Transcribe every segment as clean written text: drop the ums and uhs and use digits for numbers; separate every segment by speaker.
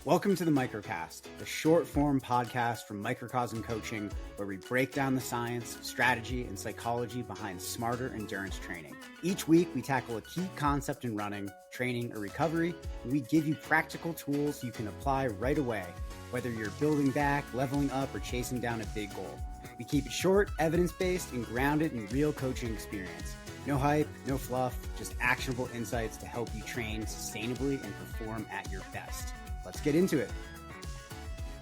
Speaker 1: Welcome to the Microcast, the short-form podcast from Microcosm Coaching, where we break down the science, strategy, and psychology behind smarter endurance training. Each week, we tackle a key concept in running, training, or recovery, and we give you practical tools you can apply right away, whether you're building back, leveling up, or chasing down a big goal. We keep it short, evidence-based, and grounded in real coaching experience. No hype, no fluff, just actionable insights to help you train sustainably and perform at your best. Let's get into it.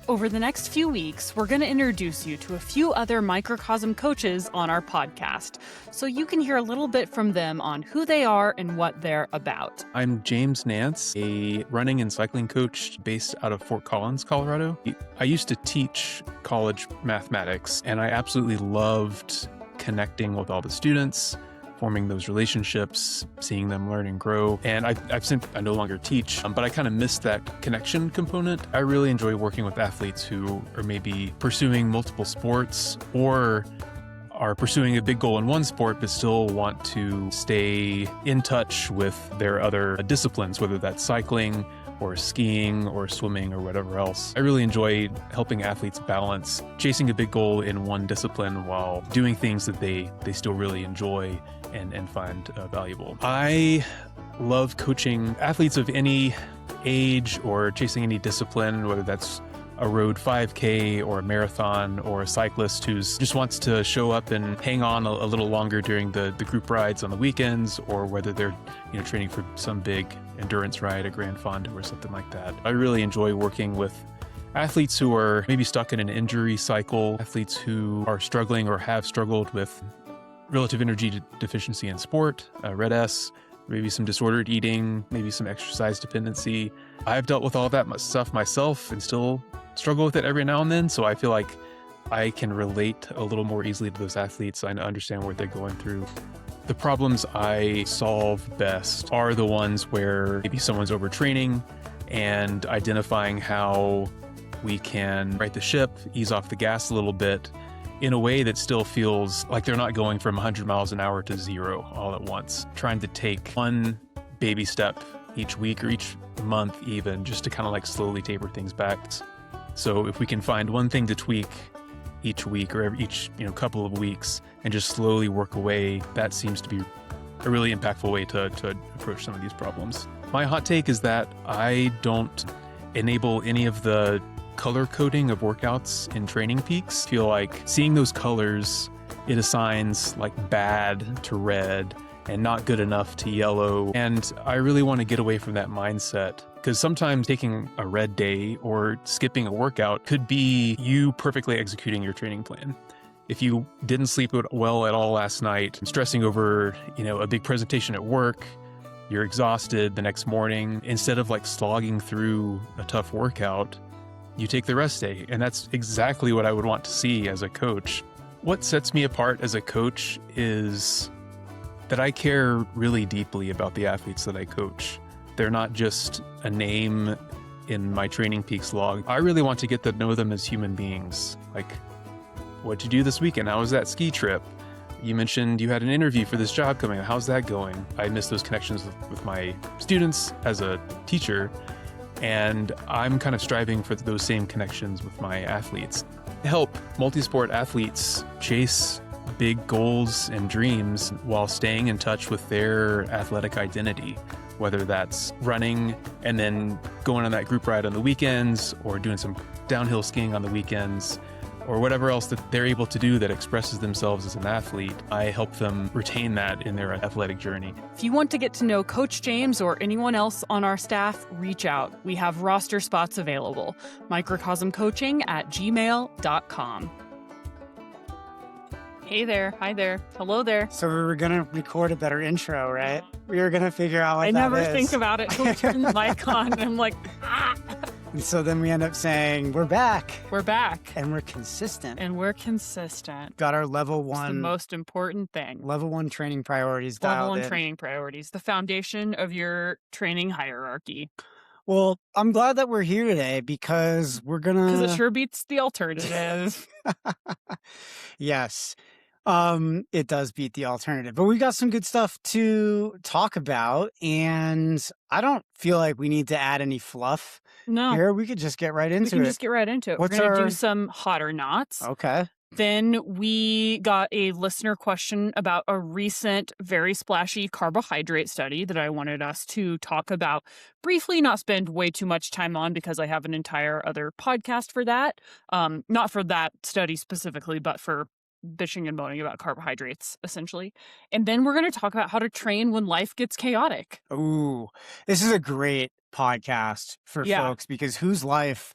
Speaker 2: Over the next few weeks, we're going to introduce you to a few other Microcosm coaches on our podcast, so you can hear a little bit from them on who they are and what they're about.
Speaker 3: I'm James Nance, a running and cycling coach based out of Fort Collins, Colorado. I used to teach college mathematics, and I absolutely loved connecting with all the students, forming those relationships, seeing them learn and grow. And I no longer teach, but I kind of missed that connection component. I really enjoy working with athletes who are maybe pursuing multiple sports or are pursuing a big goal in one sport, but still want to stay in touch with their other disciplines, whether that's cycling or skiing or swimming or whatever else. I really enjoy helping athletes balance chasing a big goal in one discipline while doing things that they still really enjoy and find valuable. I love coaching athletes of any age or chasing any discipline, whether that's a road 5K or a marathon, or a cyclist who just wants to show up and hang on a little longer during the group rides on the weekends, or whether they're training for some big endurance ride, a Grand Fondo or something like that. I really enjoy working with athletes who are maybe stuck in an injury cycle, athletes who are struggling or have struggled with relative energy deficiency in sport, RED-S, maybe some disordered eating, maybe some exercise dependency. I've dealt with all of that stuff myself and still struggle with it every now and then, so I feel like I can relate a little more easily to those athletes. I understand what they're going through. The problems I solve best are the ones where maybe someone's overtraining, and identifying how we can right the ship, ease off the gas a little bit, in a way that still feels like they're not going from 100 miles an hour to zero all at once. Trying to take one baby step each week or each month even, just to kind of like slowly taper things back. So if we can find one thing to tweak each week or each couple of weeks and just slowly work away, that seems to be a really impactful way to approach some of these problems. My hot take is that I don't enable any of the color coding of workouts in Training Peaks. I feel like seeing those colors, it assigns like bad to red and not good enough to yellow. And I really want to get away from that mindset, because sometimes taking a red day or skipping a workout could be you perfectly executing your training plan. If you didn't sleep well at all last night, stressing over, a big presentation at work, you're exhausted the next morning, instead of like slogging through a tough workout, you take the rest day. And that's exactly what I would want to see as a coach. What sets me apart as a coach is that I care really deeply about the athletes that I coach. They're not just a name in my Training Peaks log. I really want to get to know them as human beings. Like, what'd you do this weekend? How was that ski trip? You mentioned you had an interview for this job coming. How's that going? I miss those connections with my students as a teacher. And I'm kind of striving for those same connections with my athletes. Help multi-sport athletes chase big goals and dreams while staying in touch with their athletic identity, whether that's running and then going on that group ride on the weekends, or doing some downhill skiing on the weekends, or whatever else that they're able to do that expresses themselves as an athlete. I help them retain that in their athletic journey.
Speaker 2: If you want to get to know Coach James or anyone else on our staff, reach out. We have roster spots available. microcosmcoaching@gmail.com. Hey there. Hi there. Hello there.
Speaker 4: So we were going to record a better intro, right? We were going to figure out what
Speaker 2: I
Speaker 4: that
Speaker 2: never
Speaker 4: is.
Speaker 2: think about it. Go turn the mic on. And I'm like, ah.
Speaker 4: And so then we end up saying, we're back.
Speaker 2: We're back.
Speaker 4: And we're consistent.
Speaker 2: And we're consistent.
Speaker 4: Got our level
Speaker 2: It's the
Speaker 4: one.
Speaker 2: most important thing.
Speaker 4: Level one training priorities
Speaker 2: Level
Speaker 4: dialed
Speaker 2: one
Speaker 4: in.
Speaker 2: training priorities, the foundation of your training hierarchy.
Speaker 4: Well, I'm glad that we're here today because we're going to...
Speaker 2: Because it sure beats the alternative.
Speaker 4: Yes. It does beat the alternative, but we've got some good stuff to talk about, and I don't feel like we need to add any fluff
Speaker 2: No,
Speaker 4: here. We could just get right
Speaker 2: we
Speaker 4: into
Speaker 2: can
Speaker 4: it.
Speaker 2: just get right into it.
Speaker 4: What's
Speaker 2: We're going to
Speaker 4: our-
Speaker 2: do some hot or nots.
Speaker 4: Okay.
Speaker 2: Then we got a listener question about a recent, very splashy carbohydrate study that I wanted us to talk about briefly, not spend way too much time on because I have an entire other podcast for that. Not for that study specifically, but for bitching and moaning about carbohydrates, essentially. And then we're going to talk about how to train when life gets chaotic.
Speaker 4: Ooh, this is a great podcast for
Speaker 2: Yeah.
Speaker 4: folks because whose life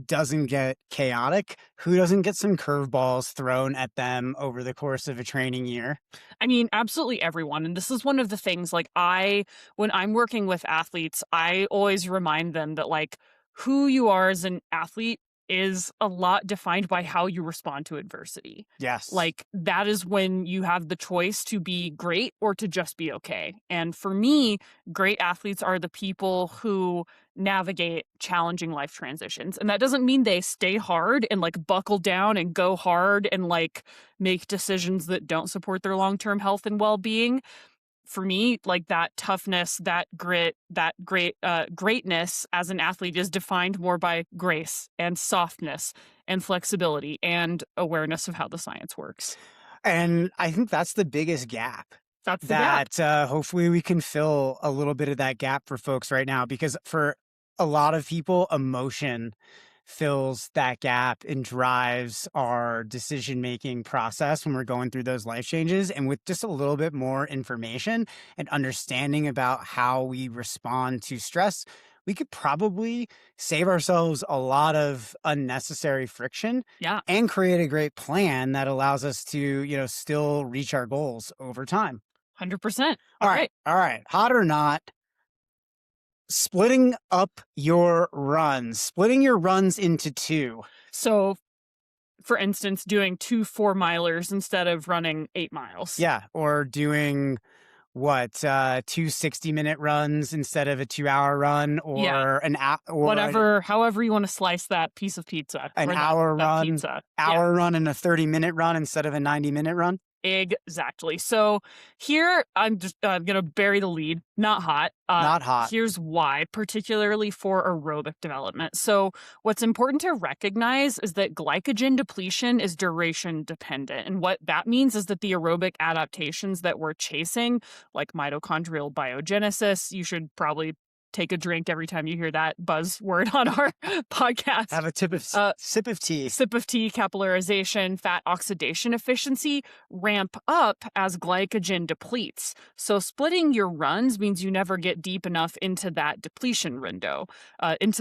Speaker 4: doesn't get chaotic? Who doesn't get some curveballs thrown at them over the course of a training year?
Speaker 2: I mean, absolutely everyone. And this is one of the things, like, when I'm working with athletes, I always remind them that, like, who you are as an athlete is a lot defined by how you respond to adversity.
Speaker 4: Yes.
Speaker 2: Like, that is when you have the choice to be great or to just be okay. And for me, great athletes are the people who navigate challenging life transitions. And that doesn't mean they stay hard and, like, buckle down and go hard and, like, make decisions that don't support their long-term health and well-being. For me, like, that toughness, that grit, that greatness as an athlete is defined more by grace and softness and flexibility and awareness of how the science works.
Speaker 4: And I think that's the biggest gap.
Speaker 2: That's the gap.
Speaker 4: That hopefully we can fill a little bit of that gap for folks right now, because for a lot of people, emotion fills that gap and drives our decision-making process when we're going through those life changes. And with just a little bit more information and understanding about how we respond to stress, we could probably save ourselves a lot of unnecessary friction.
Speaker 2: Yeah.
Speaker 4: And create a great plan that allows us to, still reach our goals over time.
Speaker 2: 100%.
Speaker 4: All right. Hot or not, splitting your runs into two.
Speaker 2: So, for instance, doing 2 4-milers instead of running 8 miles.
Speaker 4: Yeah. Or doing 2 60-minute runs instead of a 2-hour run, or
Speaker 2: Yeah.
Speaker 4: an hour,
Speaker 2: however you want to slice that piece of pizza.
Speaker 4: an
Speaker 2: or
Speaker 4: hour
Speaker 2: that
Speaker 4: run,
Speaker 2: pizza.
Speaker 4: hour run and a 30-minute run instead of a 90-minute run.
Speaker 2: Exactly. So here I'm just going to bury the lead. Not hot.
Speaker 4: Not hot.
Speaker 2: Here's why, particularly for aerobic development. So what's important to recognize is that glycogen depletion is duration dependent. And what that means is that the aerobic adaptations that we're chasing, like mitochondrial biogenesis, you should probably take a drink every time you hear that buzzword on our podcast.
Speaker 4: Have a sip of tea.
Speaker 2: Sip of tea, capillarization, fat oxidation efficiency ramp up as glycogen depletes. So splitting your runs means you never get deep enough into that depletion window. And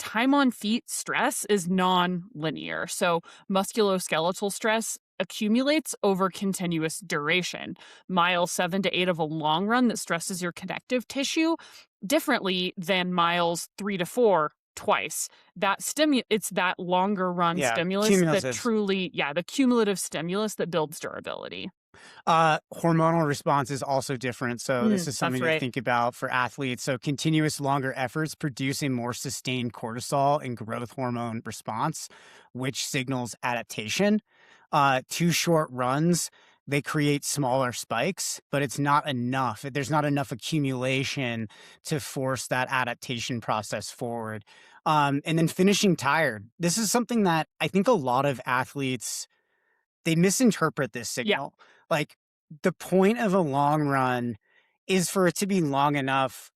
Speaker 2: time on feet stress is non-linear. So musculoskeletal stress accumulates over continuous duration. Mile 7 to 8 of a long run that stresses your connective tissue differently than miles 3 to 4 twice. It's that longer run stimulus
Speaker 4: cumulative.
Speaker 2: that truly, the cumulative stimulus that builds durability.
Speaker 4: Hormonal response is also different. So this is something to think about for athletes. So continuous longer efforts produce a more sustained cortisol and growth hormone response, which signals adaptation. 2 short runs, they create smaller spikes, but it's not enough. There's not enough accumulation to force that adaptation process forward. And then finishing tired. This is something that I think a lot of athletes, they misinterpret this signal.
Speaker 2: Yeah.
Speaker 4: Like, the point of a long run is for it to be long enough.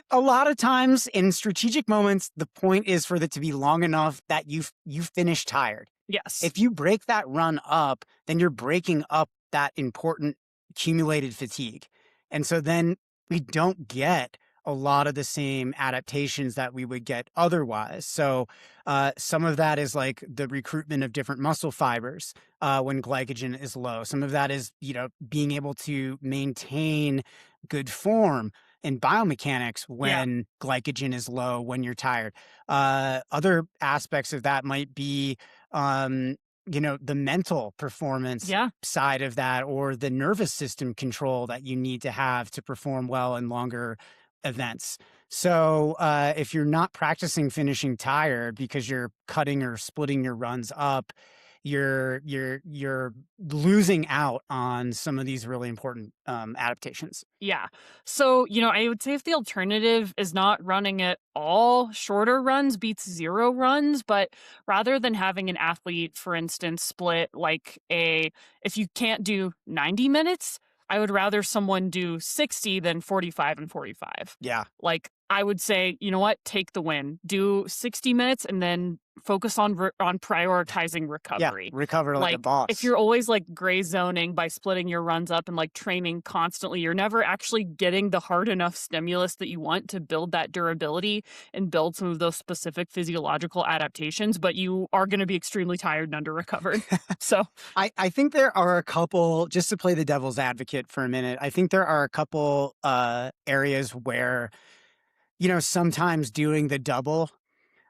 Speaker 4: A lot of times in strategic moments, the point is for it to be long enough that you finish tired.
Speaker 2: Yes.
Speaker 4: If you break that run up, then you're breaking up that important accumulated fatigue. And so then we don't get a lot of the same adaptations that we would get otherwise. So some of that is like the recruitment of different muscle fibers when glycogen is low. Some of that is, being able to maintain good form and biomechanics when glycogen is low, when you're tired. Other aspects of that might be, the mental performance side of that, or the nervous system control that you need to have to perform well in longer events. So if you're not practicing finishing tired because you're cutting or splitting your runs up, you're losing out on some of these really important adaptations.
Speaker 2: Yeah. So, I would say if the alternative is not running at all, shorter runs beats 0 runs. But rather than having an athlete, for instance, split if you can't do 90 minutes, I would rather someone do 60 than 45 and 45.
Speaker 4: Yeah.
Speaker 2: Like, I would say, you know what, take the win. Do 60 minutes and then focus on prioritizing recovery.
Speaker 4: Yeah, recover like a boss.
Speaker 2: If you're always like gray zoning by splitting your runs up and like training constantly, you're never actually getting the hard enough stimulus that you want to build that durability and build some of those specific physiological adaptations, but you are going to be extremely tired and under recovered. So
Speaker 4: I think there are a couple, just to play the devil's advocate for a minute, I think there are a couple areas where, sometimes doing the double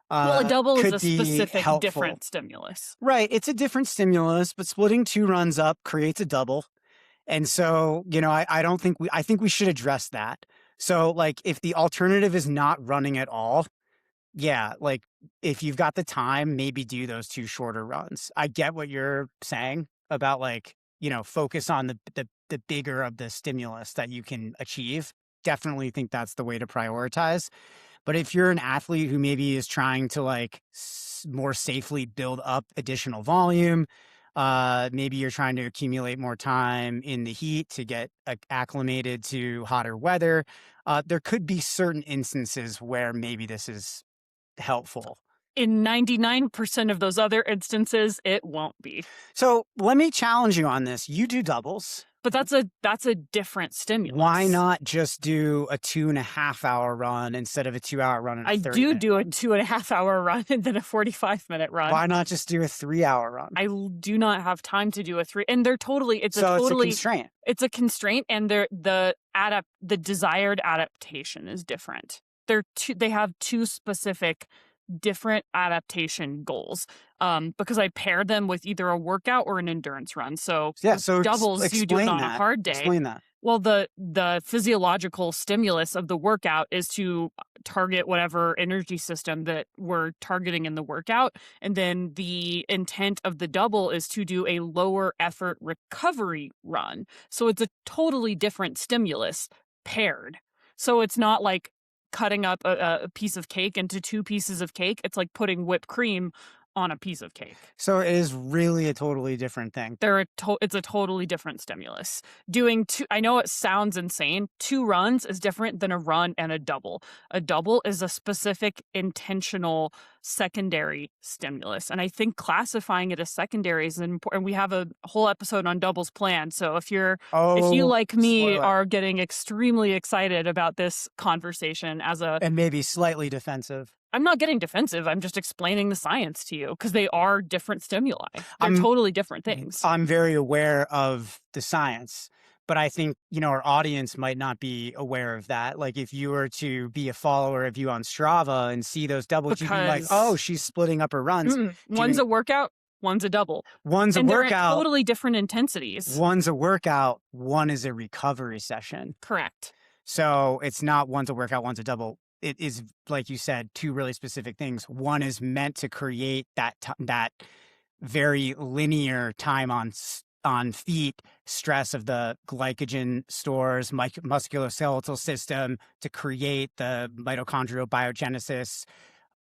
Speaker 2: a double is
Speaker 4: could
Speaker 2: a
Speaker 4: be
Speaker 2: specific
Speaker 4: helpful.
Speaker 2: different stimulus.
Speaker 4: Right. It's a different stimulus, but splitting 2 runs up creates a double. And so, I think we should address that. So like if the alternative is not running at all, yeah, like if you've got the time, maybe do those 2 shorter runs. I get what you're saying about like, focus on the bigger of the stimulus that you can achieve. Definitely think that's the way to prioritize. But if you're an athlete who maybe is trying to like more safely build up additional volume, maybe you're trying to accumulate more time in the heat to get acclimated to hotter weather, there could be certain instances where maybe this is helpful.
Speaker 2: In 99% of those other instances, it won't be.
Speaker 4: So let me challenge you on this. You do doubles.
Speaker 2: But that's a different stimulus.
Speaker 4: Why not just do a 2.5 hour run instead of a 2 hour run?
Speaker 2: I do a 2.5 hour run and then a 45-minute run.
Speaker 4: Why not just do a 3 hour run?
Speaker 2: I do not have time to do a 3, and it's
Speaker 4: a constraint.
Speaker 2: It's a constraint, and the desired adaptation is different. They have 2 specific different adaptation goals, because I pair them with either a workout or an endurance run. So doubles you do it on a hard day.
Speaker 4: Explain that.
Speaker 2: Well, the physiological stimulus of the workout is to target whatever energy system that we're targeting in the workout. And then the intent of the double is to do a lower effort recovery run. So it's a totally different stimulus paired. So it's not like cutting up a piece of cake into 2 pieces of cake. It's like putting whipped cream on a piece of cake.
Speaker 4: So it is really a totally different thing.
Speaker 2: It's a totally different stimulus. Doing 2, I know it sounds insane. 2 runs is different than a run and a double. A double is a specific intentional secondary stimulus. And I think classifying it as secondary is important. We have a whole episode on doubles planned. So if you like me are getting extremely excited about this conversation and
Speaker 4: maybe slightly defensive.
Speaker 2: I'm not getting defensive. I'm just explaining the science to you because they are different stimuli. They're totally different things.
Speaker 4: I'm very aware of the science, but I think, our audience might not be aware of that. Like if you were to be a follower of you on Strava and see those doubles, you'd be like, oh, she's splitting up her runs.
Speaker 2: One's a workout, one's a double.
Speaker 4: One's a workout.
Speaker 2: They're at totally different intensities.
Speaker 4: One's a workout, one is a recovery session.
Speaker 2: Correct.
Speaker 4: So it's not one's a workout, one's a double. It is, like you said, 2 really specific things. One is meant to create that very linear time on feet, stress of the glycogen stores, musculoskeletal system to create the mitochondrial biogenesis,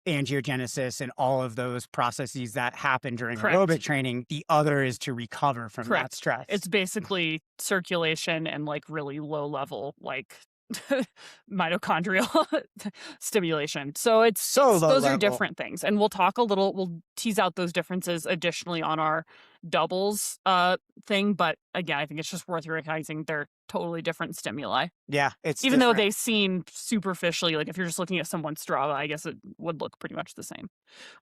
Speaker 4: angiogenesis, and all of those processes that happen during aerobic training. The other is to recover from that stress.
Speaker 2: It's basically circulation and like really low level, like mitochondrial stimulation. So those are different things, and we'll tease out those differences additionally on our doubles thing. But again, I think it's just worth recognizing they're totally different stimuli.
Speaker 4: Yeah,
Speaker 2: even though they seem superficially, like if you're just looking at someone's Strava, I guess it would look pretty much the same,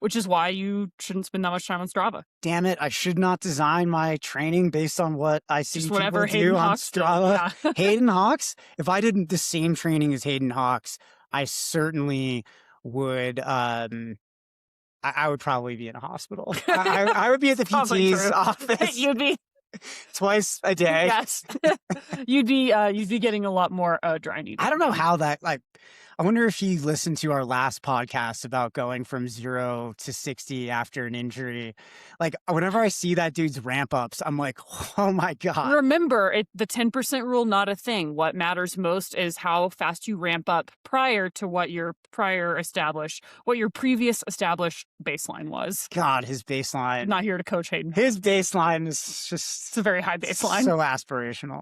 Speaker 2: which is why you shouldn't spend that much time on Strava.
Speaker 4: Damn it, I should not design my training based on what I see
Speaker 2: just
Speaker 4: people
Speaker 2: whatever
Speaker 4: do
Speaker 2: Hayden
Speaker 4: on
Speaker 2: Hawks
Speaker 4: Strava.
Speaker 2: Yeah.
Speaker 4: Hayden Hawks, if I did the same training as Hayden Hawks, I certainly would I would probably be in a hospital. I would be at the PT's office.
Speaker 2: You'd be
Speaker 4: twice a day.
Speaker 2: Yes. You'd be getting a lot more dry needles.
Speaker 4: I don't know how that, like, I wonder if he listened to our last podcast about going from 0 to 60 after an injury. Like, whenever I see that dude's ramp ups, I'm like, oh my God.
Speaker 2: Remember, the 10% rule, not a thing. What matters most is how fast you ramp up prior to what your previous established baseline was.
Speaker 4: God, his baseline.
Speaker 2: I'm not here to coach Hayden.
Speaker 4: His baseline is just...
Speaker 2: It's a very high baseline.
Speaker 4: So aspirational.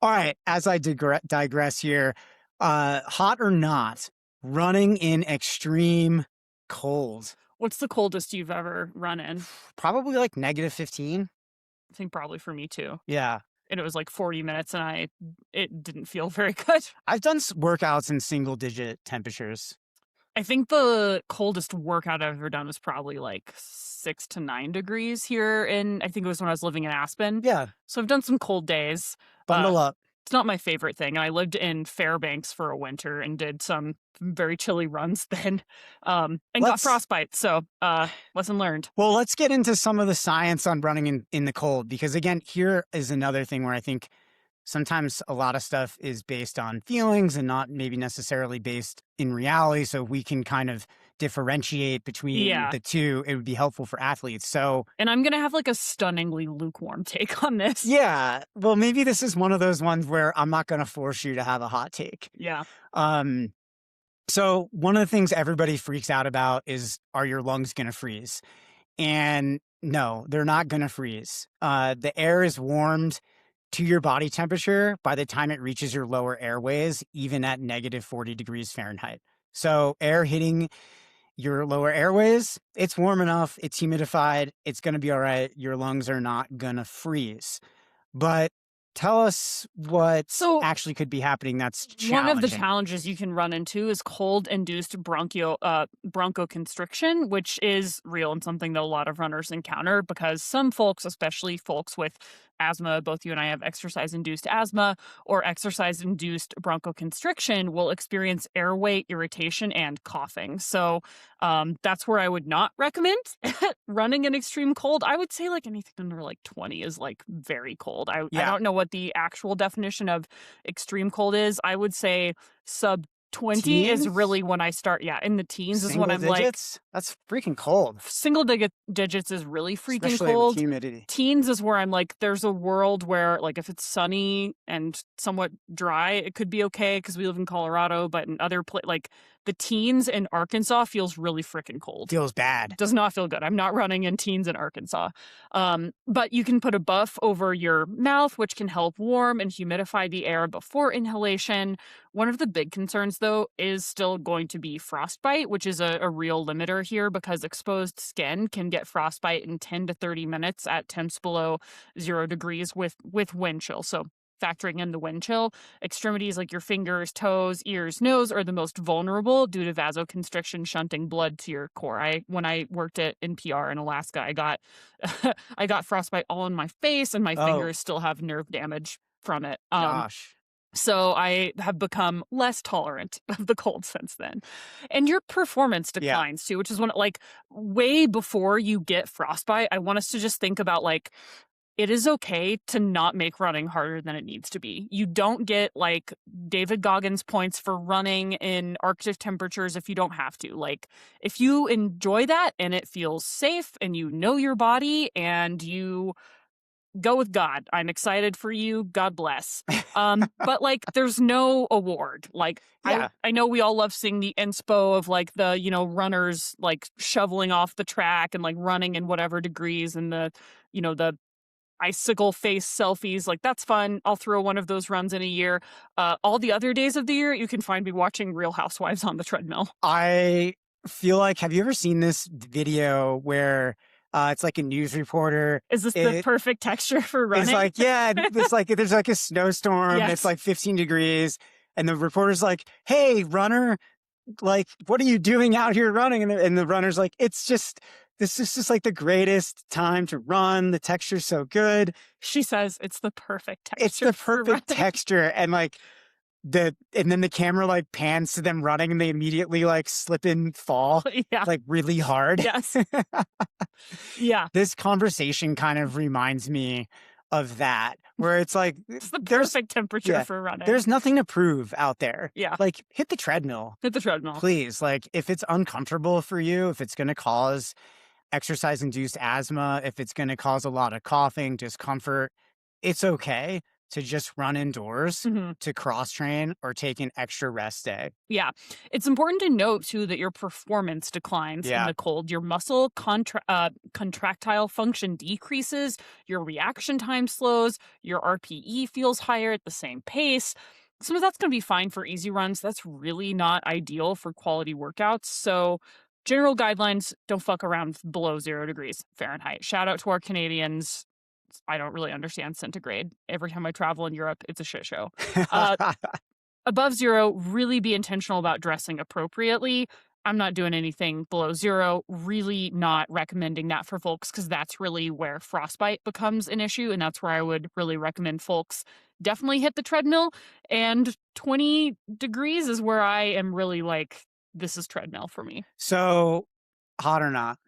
Speaker 4: All right, as I digress here, hot or not, running in extreme cold.
Speaker 2: What's the coldest you've ever run in?
Speaker 4: Probably like -15.
Speaker 2: I think probably for me too.
Speaker 4: Yeah.
Speaker 2: And it was like 40 minutes and it didn't feel very good.
Speaker 4: I've done workouts in single digit temperatures.
Speaker 2: I think the coldest workout I've ever done was probably like 6 to 9 degrees here I think it was when I was living in Aspen.
Speaker 4: Yeah.
Speaker 2: So I've done some cold days.
Speaker 4: Bundle up.
Speaker 2: It's not my favorite thing. I lived in Fairbanks for a winter and did some very chilly runs then and got frostbite. So lesson learned.
Speaker 4: Well, let's get into some of the science on running in the cold, because again, here is another thing where I think sometimes a lot of stuff is based on feelings and not maybe necessarily based in reality. So we can kind of differentiate between the two. It would be helpful for athletes. So,
Speaker 2: and I'm going to have like a stunningly lukewarm take on this.
Speaker 4: Yeah. Well, maybe this is one of those ones where I'm not going to force you to have a hot take.
Speaker 2: Yeah.
Speaker 4: So one of the things everybody freaks out about is, are your lungs going to freeze? And no, they're not going to freeze. The air is warmed to your body temperature by the time it reaches your lower airways, even at -40 degrees Fahrenheit. So air hitting your lower airways, it's warm enough, it's humidified, it's going to be all right. Your lungs are not going to freeze. But tell us what actually could be happening that's challenging.
Speaker 2: One of the challenges you can run into is cold-induced bronchoconstriction, which is real and something that a lot of runners encounter because some folks, especially folks with asthma, both you and I have exercise-induced asthma or exercise-induced bronchoconstriction, will experience airway irritation and coughing. So that's where I would not recommend running in extreme cold. I would say like anything under like 20 is like very cold. I don't know what the actual definition of extreme cold is. I would say sub 20 is really when I start. Yeah, in the teens is when I'm
Speaker 4: digits? Like, that's freaking cold.
Speaker 2: Single digits is really freaking
Speaker 4: especially
Speaker 2: cold.
Speaker 4: With humidity.
Speaker 2: Teens is where I'm like, there's a world where like if it's sunny and somewhat dry, it could be okay because we live in Colorado, but in other places, like the teens in Arkansas feels really freaking cold.
Speaker 4: Feels bad.
Speaker 2: Does not feel good. I'm not running in teens in Arkansas. But you can put a buff over your mouth, which can help warm and humidify the air before inhalation. One of the big concerns, though, is still going to be frostbite, which is a real limiter here because exposed skin can get frostbite in 10 to 30 minutes at temps below 0 degrees with wind chill. So factoring in the wind chill, extremities like your fingers, toes, ears, nose are the most vulnerable due to vasoconstriction shunting blood to your core. When I worked at NPR in Alaska, I got I got frostbite all in my face and my fingers still have nerve damage from it.
Speaker 4: Gosh.
Speaker 2: So I have become less tolerant of the cold since then. And your performance declines too, which is like way before you get frostbite. I want us to just think about like, it is okay to not make running harder than it needs to be. You don't get like David Goggins points for running in Arctic temperatures if you don't have to. Like if you enjoy that and it feels safe and you know your body and you go with God, I'm excited for you. God bless. But like, there's no award. Like, I know we all love seeing the inspo of like the, runners like shoveling off the track and like running in whatever degrees and the icicle face selfies. Like, that's fun. I'll throw one of those runs in a year. All the other days of the year, you can find me watching Real Housewives on the treadmill.
Speaker 4: I feel like, have you ever seen this video where it's like a news reporter?
Speaker 2: Is this the perfect texture for running?
Speaker 4: It's like, it's like there's like a snowstorm. Yes. It's like 15 degrees. And the reporter's like, hey, runner, like, what are you doing out here running? And the runner's like, this is just like the greatest time to run. The texture's so good.
Speaker 2: She says it's the perfect texture.
Speaker 4: It's the perfect texture. And like and then the camera like pans to them running and they immediately like slip and fall like really hard.
Speaker 2: Yes. Yeah.
Speaker 4: This conversation kind of reminds me of that, where it's like,
Speaker 2: It's the perfect temperature for running.
Speaker 4: There's nothing to prove out there.
Speaker 2: Yeah.
Speaker 4: Like, hit the treadmill.
Speaker 2: Hit the treadmill.
Speaker 4: Please. Like, if it's uncomfortable for you, if it's going to cause exercise-induced asthma, if it's going to cause a lot of coughing, discomfort, it's okay to just run indoors, to cross-train, or take an extra rest day.
Speaker 2: Yeah. It's important to note, too, that your performance declines in the cold. Your muscle contractile function decreases, your reaction time slows, your RPE feels higher at the same pace. Some of that's going to be fine for easy runs. That's really not ideal for quality workouts. So general guidelines, don't fuck around below 0 degrees Fahrenheit. Shout out to our Canadians. I don't really understand centigrade. Every time I travel in Europe, it's a shit show. Above 0, really be intentional about dressing appropriately. I'm not doing anything below 0. Really not recommending that for folks, because that's really where frostbite becomes an issue. And that's where I would really recommend folks definitely hit the treadmill. And 20 degrees is where I am really like, this is treadmill for me.
Speaker 4: So, hot or not?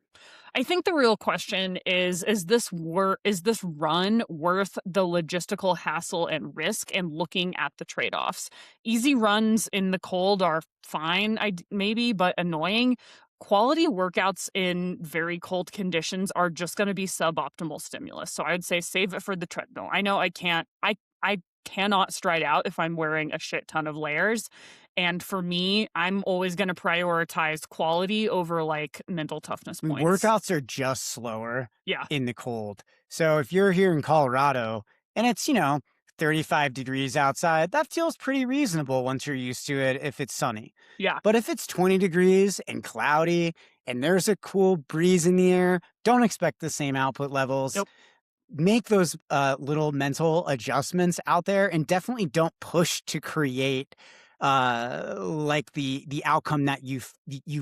Speaker 2: I think the real question is this run worth the logistical hassle and risk, and looking at the trade-offs? Easy runs in the cold are fine, maybe, but annoying. Quality workouts in very cold conditions are just going to be suboptimal stimulus. So I would say save it for the treadmill. I know I cannot stride out if I'm wearing a shit ton of layers. And for me, I'm always going to prioritize quality over like mental toughness points.
Speaker 4: Workouts are just slower in the cold. So if you're here in Colorado and it's, 35 degrees outside, that feels pretty reasonable once you're used to it if it's sunny.
Speaker 2: Yeah.
Speaker 4: But if it's 20 degrees and cloudy and there's a cool breeze in the air, don't expect the same output levels.
Speaker 2: Nope.
Speaker 4: Make those little mental adjustments out there, and definitely don't push to create like the outcome that you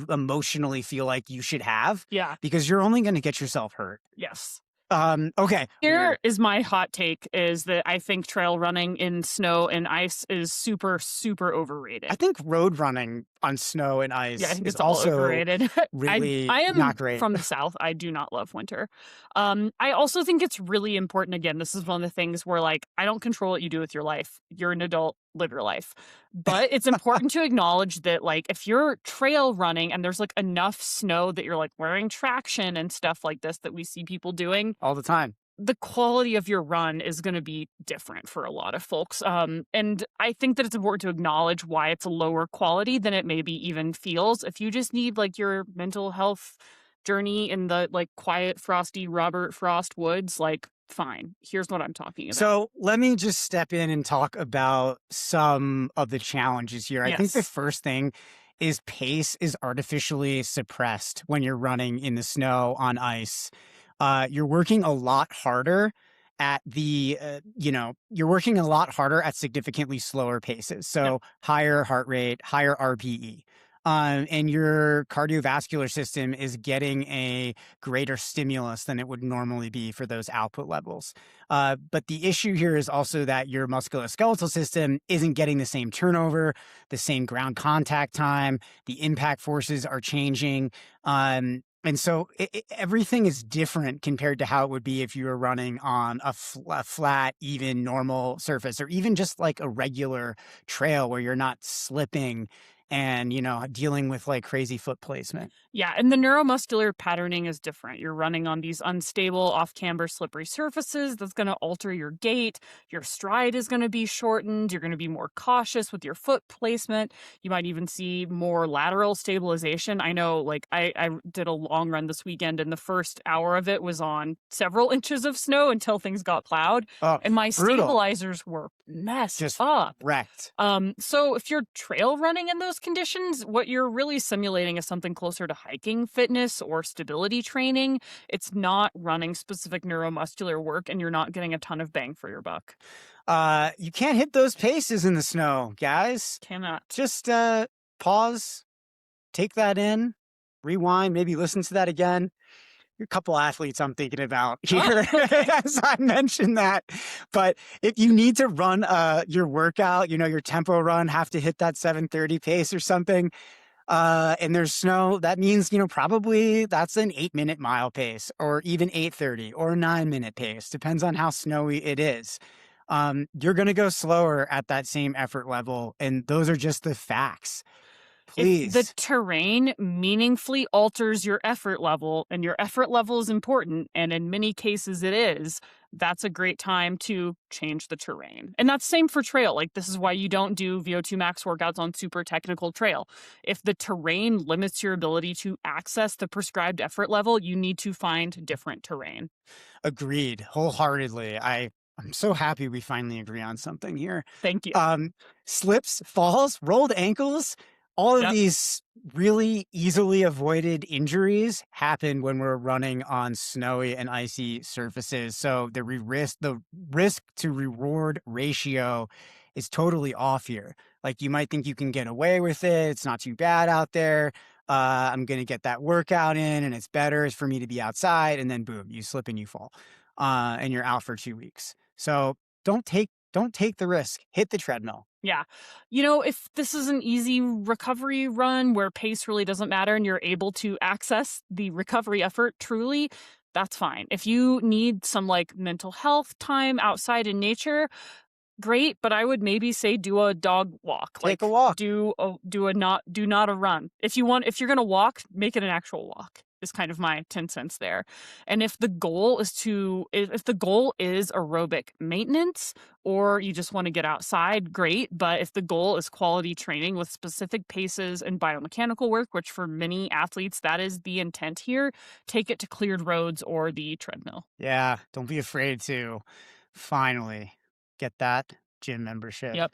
Speaker 4: emotionally feel like you should have.
Speaker 2: Yeah.
Speaker 4: Because you're only going to get yourself hurt.
Speaker 2: Yes.
Speaker 4: Okay.
Speaker 2: Here is my hot take, is that I think trail running in snow and ice is super, super overrated.
Speaker 4: I think road running on snow and ice
Speaker 2: I think
Speaker 4: is
Speaker 2: it's all
Speaker 4: also
Speaker 2: overrated.
Speaker 4: really
Speaker 2: I am
Speaker 4: not great.
Speaker 2: From the South. I do not love winter. I also think it's really important. Again, this is one of the things where, like, I don't control what you do with your life. You're an adult, live your life. But it's important to acknowledge that, like, if you're trail running and there's like enough snow that you're like wearing traction and stuff like this that we see people doing
Speaker 4: all the time,
Speaker 2: the quality of your run is going to be different for a lot of folks. And I think that it's important to acknowledge why it's a lower quality than it maybe even feels. If you just need like your mental health journey in the like quiet, frosty Robert Frost woods, like, fine. Here's what I'm talking about.
Speaker 4: So let me just step in and talk about some of the challenges here. I think the first thing is pace is artificially suppressed when you're running in the snow on ice. You're working a lot harder at you're working a lot harder at significantly slower paces. So higher heart rate, higher RPE. And your cardiovascular system is getting a greater stimulus than it would normally be for those output levels. But the issue here is also that your musculoskeletal system isn't getting the same turnover, the same ground contact time, the impact forces are changing. And so everything is different compared to how it would be if you were running on a flat, even normal surface, or even just like a regular trail where you're not slipping and, dealing with like crazy foot placement.
Speaker 2: Yeah, and the neuromuscular patterning is different. You're running on these unstable, off-camber, slippery surfaces. That's going to alter your gait. Your stride is going to be shortened. You're going to be more cautious with your foot placement. You might even see more lateral stabilization. I know, like, I did a long run this weekend, and the first hour of it was on several inches of snow until things got plowed.
Speaker 4: Oh,
Speaker 2: and my
Speaker 4: brutal.
Speaker 2: Stabilizers were messed up.
Speaker 4: Wrecked.
Speaker 2: So if you're trail running in those conditions, what you're really simulating is something closer to hiking fitness or stability training. It's not running specific neuromuscular work, and you're not getting a ton of bang for your buck.
Speaker 4: You can't hit those paces in the snow, guys.
Speaker 2: Cannot.
Speaker 4: Just pause, take that in, rewind, maybe listen to that again. A couple athletes I'm thinking about here as I mentioned that. But if you need to run your workout, your tempo run, have to hit that 7:30 pace or something, and there's snow, that means, probably that's an 8-minute mile pace or even 8:30 or a 9-minute pace. Depends on how snowy it is. You're going to go slower at that same effort level. And those are just the facts.
Speaker 2: If the
Speaker 4: Please.
Speaker 2: terrain meaningfully alters your effort level, and your effort level is important, and in many cases it is, that's a great time to change the terrain. And that's same for trail. Like, this is why you don't do VO2 max workouts on super technical trail. If the terrain limits your ability to access the prescribed effort level, you need to find different terrain.
Speaker 4: Agreed. Wholeheartedly. I'm so happy we finally agree on something here.
Speaker 2: Thank you.
Speaker 4: Slips, falls, rolled ankles, all of
Speaker 2: Yep.
Speaker 4: these really easily avoided injuries happen when we're running on snowy and icy surfaces. So the risk to reward ratio is totally off here. Like, you might think you can get away with it. It's not too bad out there. I'm going to get that workout in, and it's better for me to be outside. And then boom, you slip and you fall, and you're out for 2 weeks. So don't take the risk. Hit the treadmill.
Speaker 2: Yeah. If this is an easy recovery run where pace really doesn't matter and you're able to access the recovery effort truly, that's fine. If you need some like mental health time outside in nature, great, but I would maybe say do a dog walk.
Speaker 4: Take a walk.
Speaker 2: Do not a run. If you're going to walk, make it an actual walk. Is kind of my 10 cents there. And if the goal is aerobic maintenance, or you just want to get outside, great. But if the goal is quality training with specific paces and biomechanical work, which for many athletes, that is the intent here, take it to cleared roads or the treadmill.
Speaker 4: Yeah. Don't be afraid to finally get that gym membership.
Speaker 2: Yep.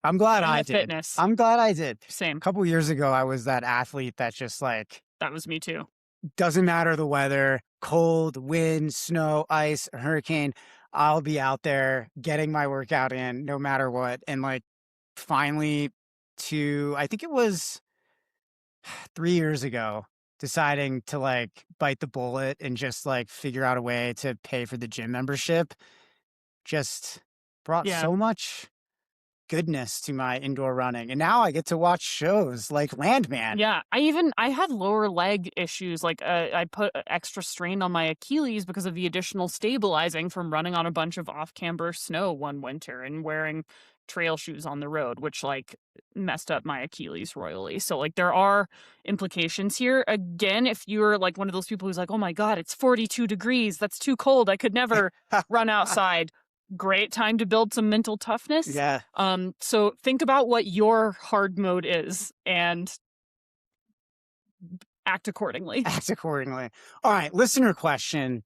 Speaker 4: I'm glad
Speaker 2: And
Speaker 4: I
Speaker 2: the
Speaker 4: did.
Speaker 2: fitness.
Speaker 4: I'm glad I did.
Speaker 2: Same.
Speaker 4: A couple years ago, I was that athlete that just like,
Speaker 2: That was me too.
Speaker 4: doesn't matter the weather, cold, wind, snow, ice, hurricane, I'll be out there getting my workout in no matter what. And like, finally, I think it was 3 years ago, deciding to like bite the bullet and just like figure out a way to pay for the gym membership just brought
Speaker 2: Yeah.
Speaker 4: so much goodness to my indoor running. And now I get to watch shows like Landman.
Speaker 2: Yeah, I had lower leg issues. Like, I put extra strain on my Achilles because of the additional stabilizing from running on a bunch of off-camber snow one winter and wearing trail shoes on the road, which like messed up my Achilles royally. So like, there are implications here. Again, if you're like one of those people who's like, oh my God, it's 42 degrees. That's too cold. I could never run outside. Great time to build some mental toughness.
Speaker 4: Yeah.
Speaker 2: So think about what your hard mode is and act accordingly.
Speaker 4: Act accordingly. All right, listener question.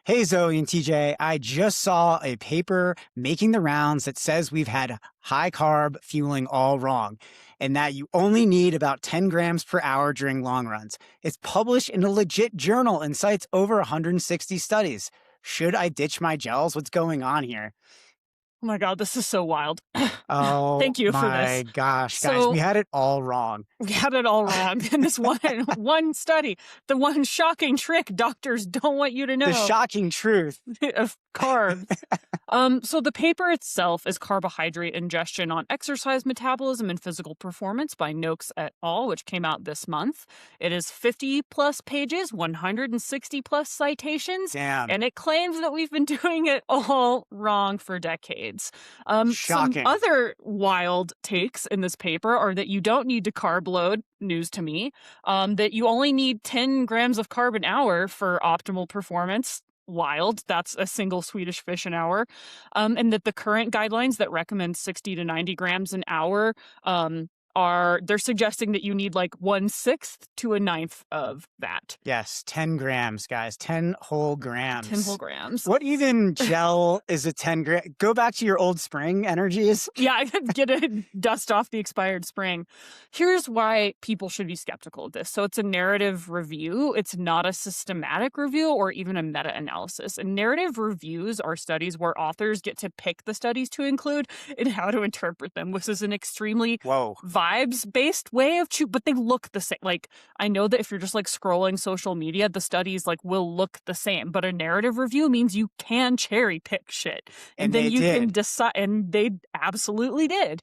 Speaker 4: Hey, Zoe and TJ, I just saw a paper making the rounds that says we've had high carb fueling all wrong, and that you only need about 10 grams per hour during long runs. It's published in a legit journal and cites over 160 studies. Should I ditch my gels? What's going on here?
Speaker 2: Oh my God, this is so wild.
Speaker 4: Oh,
Speaker 2: Thank you for this.
Speaker 4: My gosh, guys,
Speaker 2: So-
Speaker 4: we had it all wrong.
Speaker 2: We had it all wrong in this one study. The one shocking trick doctors don't want you to know.
Speaker 4: The shocking truth.
Speaker 2: Of carbs. So the paper itself is Carbohydrate Ingestion on Exercise Metabolism and Physical Performance by Noakes et al., which came out this month. It is 50 plus pages, 160 plus citations,
Speaker 4: Damn.
Speaker 2: and it claims that we've been doing it all wrong for decades.
Speaker 4: Shocking.
Speaker 2: Some other wild takes in this paper are that you don't need to carb load, news to me, that you only need 10 grams of carb an hour for optimal performance. Wild. That's a single Swedish fish an hour. And that the current guidelines that recommend 60 to 90 grams an hour they're suggesting that you need like 1/6 to 1/9 of that.
Speaker 4: Yes, 10 grams, guys. 10 whole grams.
Speaker 2: 10 whole grams.
Speaker 4: What even gel is a 10 gram? Go back to your old spring energies.
Speaker 2: Yeah, I could get a dust off the expired spring. Here's why people should be skeptical of this. So it's a narrative review. It's not a systematic review or even a meta-analysis. And narrative reviews are studies where authors get to pick the studies to include and how to interpret them. This is an extremely
Speaker 4: Whoa.
Speaker 2: vibes-based way of but they look the same. Like, I know that if you're just like scrolling social media, the studies like will look the same, but a narrative review means you can cherry pick shit.
Speaker 4: And
Speaker 2: then
Speaker 4: they
Speaker 2: you can
Speaker 4: did.
Speaker 2: decide, and they absolutely did.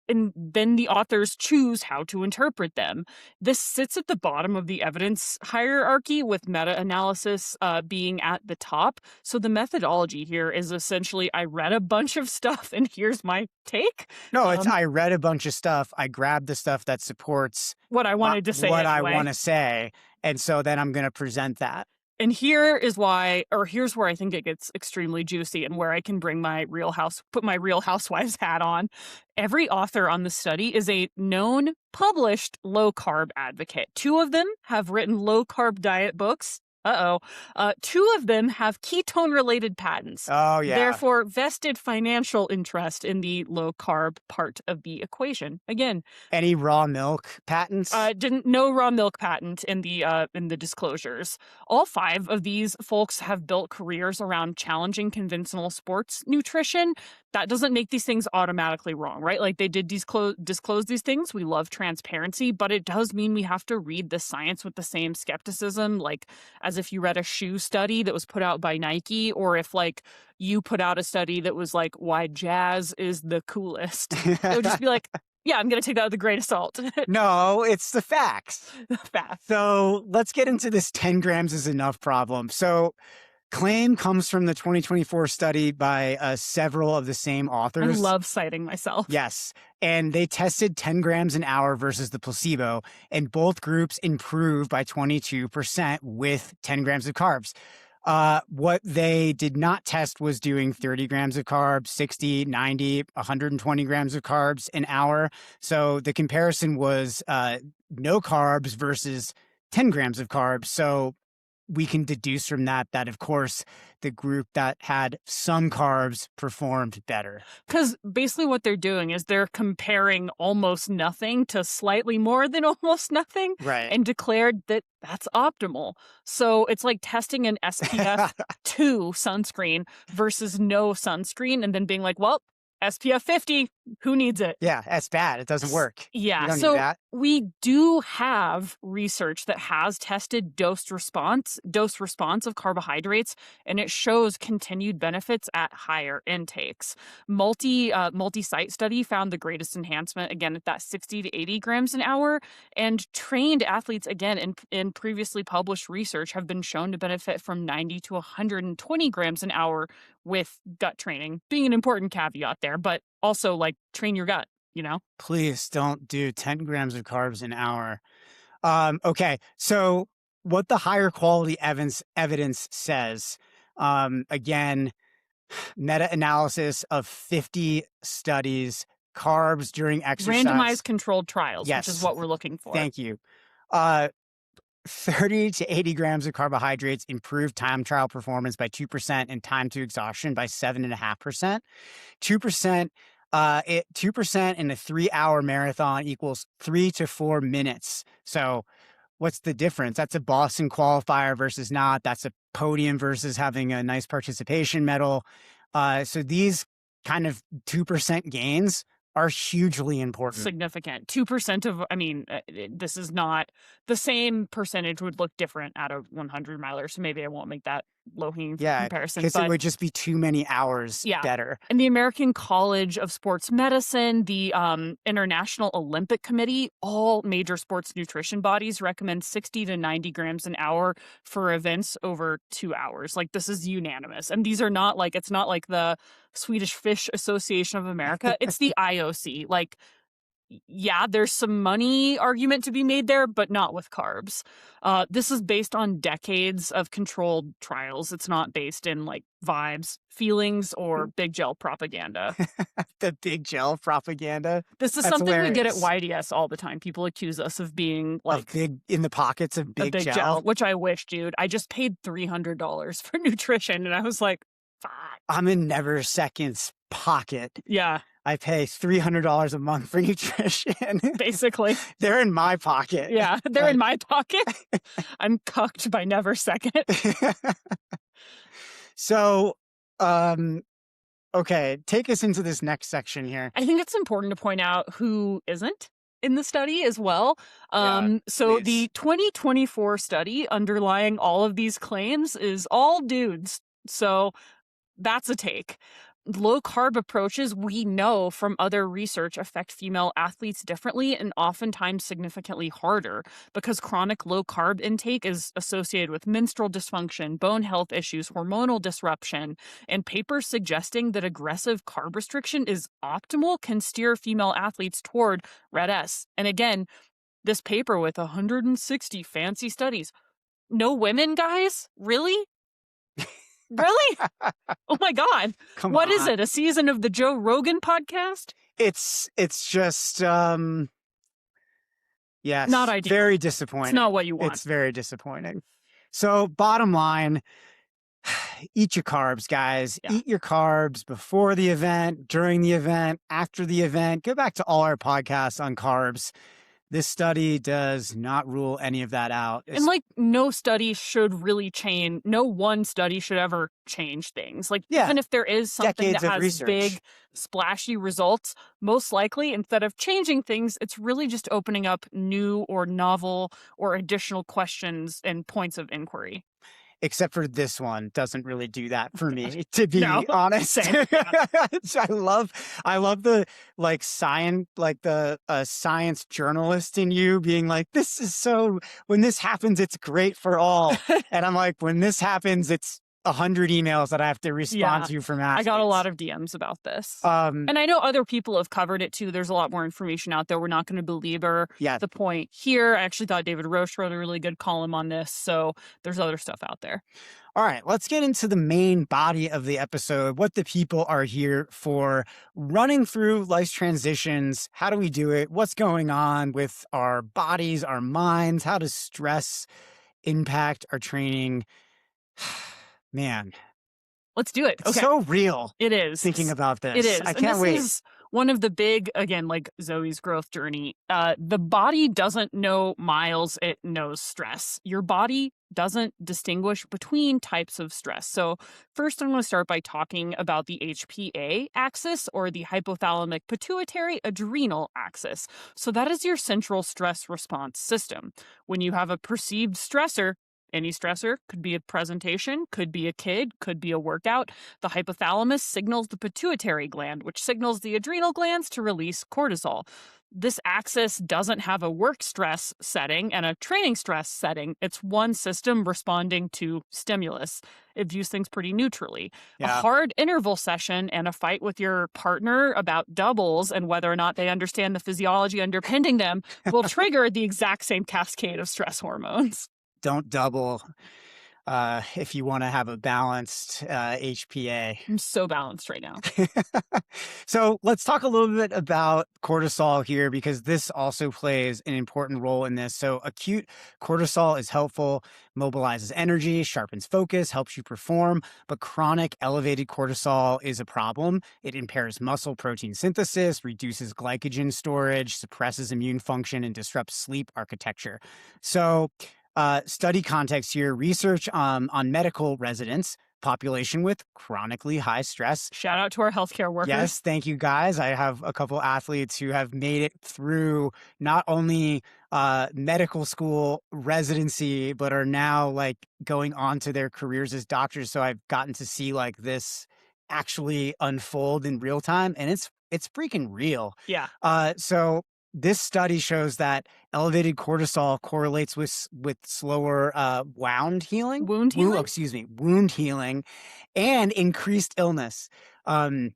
Speaker 2: and then the authors choose how to interpret them. This sits at the bottom of the evidence hierarchy, with meta-analysis being at the top. So the methodology here is essentially, I read a bunch of stuff and here's my take.
Speaker 4: No, it's I read a bunch of stuff. I grabbed the stuff that supports
Speaker 2: what I wanted to say.
Speaker 4: What
Speaker 2: anyway.
Speaker 4: I want to say. And so then I'm going to present that.
Speaker 2: And here's where I think it gets extremely juicy and where I can bring put my Real Housewives hat on. Every author on the study is a known, published low-carb advocate. 2 of them have written low-carb diet books. Two of them have ketone-related patents.
Speaker 4: Oh, yeah.
Speaker 2: Therefore, vested financial interest in the low-carb part of the equation. Again,
Speaker 4: any raw milk patents?
Speaker 2: No raw milk patent in the disclosures. All 5 of these folks have built careers around challenging conventional sports nutrition. That doesn't make these things automatically wrong, right? Like, they did disclose these things. We love transparency, but it does mean we have to read the science with the same skepticism, like as if you read a shoe study that was put out by Nike, or if like you put out a study that was like why jazz is the coolest. It would just be like, yeah, I'm going to take that with a grain of salt.
Speaker 4: No, it's the facts.
Speaker 2: The facts.
Speaker 4: So let's get into this 10 grams is enough problem. So claim comes from the 2024 study by several of the same authors.
Speaker 2: I love citing myself.
Speaker 4: Yes. And they tested 10 grams an hour versus the placebo, and both groups improved by 22% with 10 grams of carbs. What they did not test was doing 30 grams of carbs, 60, 90, 120 grams of carbs an hour. So the comparison was no carbs versus 10 grams of carbs. So we can deduce from that, of course, the group that had some carbs performed better.
Speaker 2: Because basically what they're doing is they're comparing almost nothing to slightly more than almost nothing.
Speaker 4: Right.
Speaker 2: And declared that that's optimal. So it's like testing an SPF 2 sunscreen versus no sunscreen and then being like, well, SPF 50, who needs it?
Speaker 4: Yeah, that's bad. It doesn't work.
Speaker 2: Yeah,
Speaker 4: don't
Speaker 2: so
Speaker 4: need that.
Speaker 2: We do have research that has tested dose response of carbohydrates, and it shows continued benefits at higher intakes. Multi-site study found the greatest enhancement, again, at that 60 to 80 grams an hour, and trained athletes, again, in previously published research, have been shown to benefit from 90 to 120 grams an hour with gut training, being an important caveat there, but also like train your gut, you know?
Speaker 4: Please don't do 10 grams of carbs an hour. Okay, so what the higher quality evidence says, again, meta-analysis of 50 studies, carbs during exercise.
Speaker 2: Randomized controlled trials,
Speaker 4: yes,
Speaker 2: which is what we're looking for.
Speaker 4: Thank you. 30 to 80 grams of carbohydrates improved time trial performance by 2% and time to exhaustion by 7.5%. 2%, 2% in a 3-hour marathon equals 3 to 4 minutes. So what's the difference? That's a Boston qualifier versus not. That's a podium versus having a nice participation medal. So these kind of 2% gains are hugely important.
Speaker 2: Significant. 2% of, this is not, the same percentage would look different at a 100 miler. So maybe I won't make that low-hanging comparison.
Speaker 4: Because it would just be too many hours better.
Speaker 2: And the American College of Sports Medicine, the International Olympic Committee, all major sports nutrition bodies recommend 60 to 90 grams an hour for events over 2 hours. Like, this is unanimous. And these are not like, it's not like the Swedish Fish Association of America. It's the IOC. Like, yeah, there's some money argument to be made there, but not with carbs. This is based on decades of controlled trials. It's not based in like vibes, feelings, or big gel propaganda.
Speaker 4: The big gel propaganda.
Speaker 2: This is something we get at YDS all the time. People accuse us of being like
Speaker 4: big in the pockets of big gel,
Speaker 2: which I wish, dude. I just paid $300 for nutrition, and I was like, fuck.
Speaker 4: I'm in Never Second's pocket.
Speaker 2: Yeah.
Speaker 4: I pay $300 a month for nutrition.
Speaker 2: Basically.
Speaker 4: They're in my pocket.
Speaker 2: Yeah, they're in my pocket. I'm cucked by Never Second.
Speaker 4: So, okay, take us into this next section here.
Speaker 2: I think it's important to point out who isn't in the study as well. So
Speaker 4: please.
Speaker 2: The 2024 study underlying all of these claims is all dudes. So that's a take. low carb approaches, we know from other research, affect female athletes differently and oftentimes significantly harder because chronic low carb intake is associated with menstrual dysfunction, bone health issues, hormonal disruption, and papers suggesting that aggressive carb restriction is optimal can steer female athletes toward red S. And again, this paper with 160 fancy studies. No women, guys? Really? Really? Oh my God. What is it? A season of the Joe Rogan podcast?
Speaker 4: It's just yes.
Speaker 2: Not ideal.
Speaker 4: Very disappointing.
Speaker 2: It's not what you want.
Speaker 4: It's very disappointing. So bottom line, eat your carbs, guys.
Speaker 2: Yeah.
Speaker 4: Eat your carbs before the event, during the event, after the event. Go back to all our podcasts on carbs. This study does not rule any of that out.
Speaker 2: And like no study should really change. No one study should ever change things. Like even if there is something that has big, splashy results, most likely instead of changing things, it's really just opening up new or novel or additional questions and points of inquiry.
Speaker 4: Except for this one doesn't really do that for me, to be honest. I love the science journalist in you being like, this is so, when this happens, it's great for all. And I'm like, when this happens, it's 100 emails that I have to respond to from athletes.
Speaker 2: I got a lot of DMs about this. And I know other people have covered it too. There's a lot more information out there. We're not going to belabor the point here. I actually thought David Roche wrote a really good column on this. So there's other stuff out there.
Speaker 4: All right, let's get into the main body of the episode, what the people are here for, running through life's transitions. How do we do it? What's going on with our bodies, our minds? How does stress impact our training? Man.
Speaker 2: Let's do it. Okay.
Speaker 4: It's so real.
Speaker 2: It is.
Speaker 4: Thinking about this.
Speaker 2: It is.
Speaker 4: I can't wait.
Speaker 2: This is one of the big, again, like Zoe's growth journey. The body doesn't know miles, it knows stress. Your body doesn't distinguish between types of stress. So first I'm going to start by talking about the HPA axis, or the hypothalamic pituitary adrenal axis. So that is your central stress response system. When you have a perceived stressor, any stressor, could be a presentation, could be a kid, could be a workout, the hypothalamus signals the pituitary gland, which signals the adrenal glands to release cortisol. This axis doesn't have a work stress setting and a training stress setting. It's one system responding to stimulus. It views things pretty neutrally. A hard interval session and a fight with your partner about doubles and whether or not they understand the physiology underpinning them will trigger the exact same cascade of stress hormones.
Speaker 4: Don't double if you want to have a balanced HPA.
Speaker 2: I'm so balanced right now.
Speaker 4: So let's talk a little bit about cortisol here, because this also plays an important role in this. So acute cortisol is helpful, mobilizes energy, sharpens focus, helps you perform, but chronic elevated cortisol is a problem. It impairs muscle protein synthesis, reduces glycogen storage, suppresses immune function, and disrupts sleep architecture. So study context here, research on medical residents, population with chronically high stress.
Speaker 2: Shout out to our healthcare workers.
Speaker 4: Yes, thank you guys. I have a couple athletes who have made it through not only medical school residency, but are now like going on to their careers as doctors. So I've gotten to see like this actually unfold in real time, and it's freaking real.
Speaker 2: Yeah.
Speaker 4: So this study shows that elevated cortisol correlates with slower wound healing, wound healing, and increased illness. Wound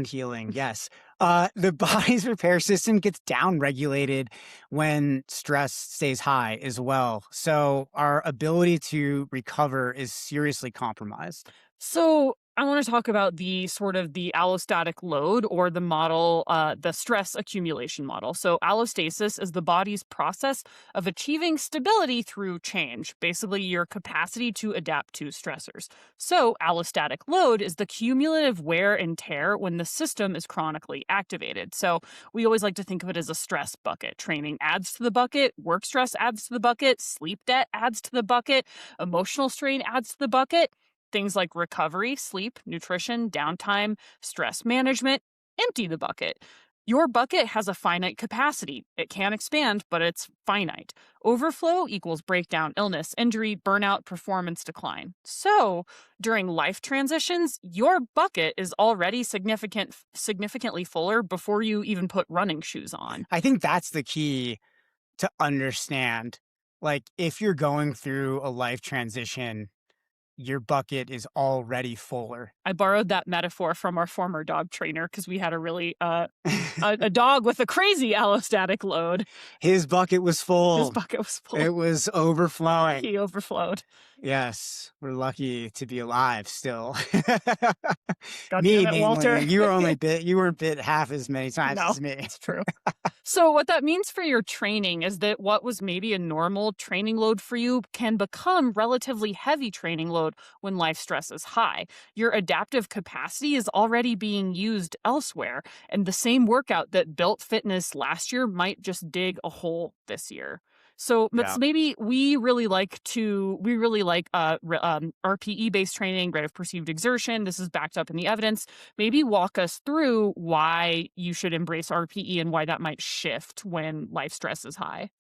Speaker 4: healing, yes. The body's repair system gets down-regulated when stress stays high as well. So our ability to recover is seriously compromised.
Speaker 2: So I want to talk about the allostatic load, or the model, the stress accumulation model. So allostasis is the body's process of achieving stability through change, basically your capacity to adapt to stressors. So allostatic load is the cumulative wear and tear when the system is chronically activated. So we always like to think of it as a stress bucket. Training adds to the bucket, work stress adds to the bucket, sleep debt adds to the bucket, emotional strain adds to the bucket. Things like recovery, sleep, nutrition, downtime, stress management, empty the bucket. Your bucket has a finite capacity. It can expand, but it's finite. Overflow equals breakdown, illness, injury, burnout, performance decline. So, during life transitions, your bucket is already significantly fuller before you even put running shoes on.
Speaker 4: I think that's the key to understand. Like, if you're going through a life transition, your bucket is already fuller.
Speaker 2: I borrowed that metaphor from our former dog trainer because we had a really a dog with a crazy allostatic load.
Speaker 4: His bucket was full.
Speaker 2: His bucket was full.
Speaker 4: It was overflowing.
Speaker 2: He overflowed.
Speaker 4: Yes, we're lucky to be alive still.
Speaker 2: God
Speaker 4: Me,
Speaker 2: damn it,
Speaker 4: mainly.
Speaker 2: Walter.
Speaker 4: You weren't bit half as many times
Speaker 2: No,
Speaker 4: as me.
Speaker 2: it's true. So what that means for your training is that what was maybe a normal training load for you can become relatively heavy training load when life stress is high. Your adaptive capacity is already being used elsewhere, and the same workout that built fitness last year might just dig a hole this year. So
Speaker 4: Yeah.
Speaker 2: maybe we really like RPE based training, rate of perceived exertion. This is backed up in the evidence. Maybe walk us through why you should embrace RPE and why that might shift when life stress is high.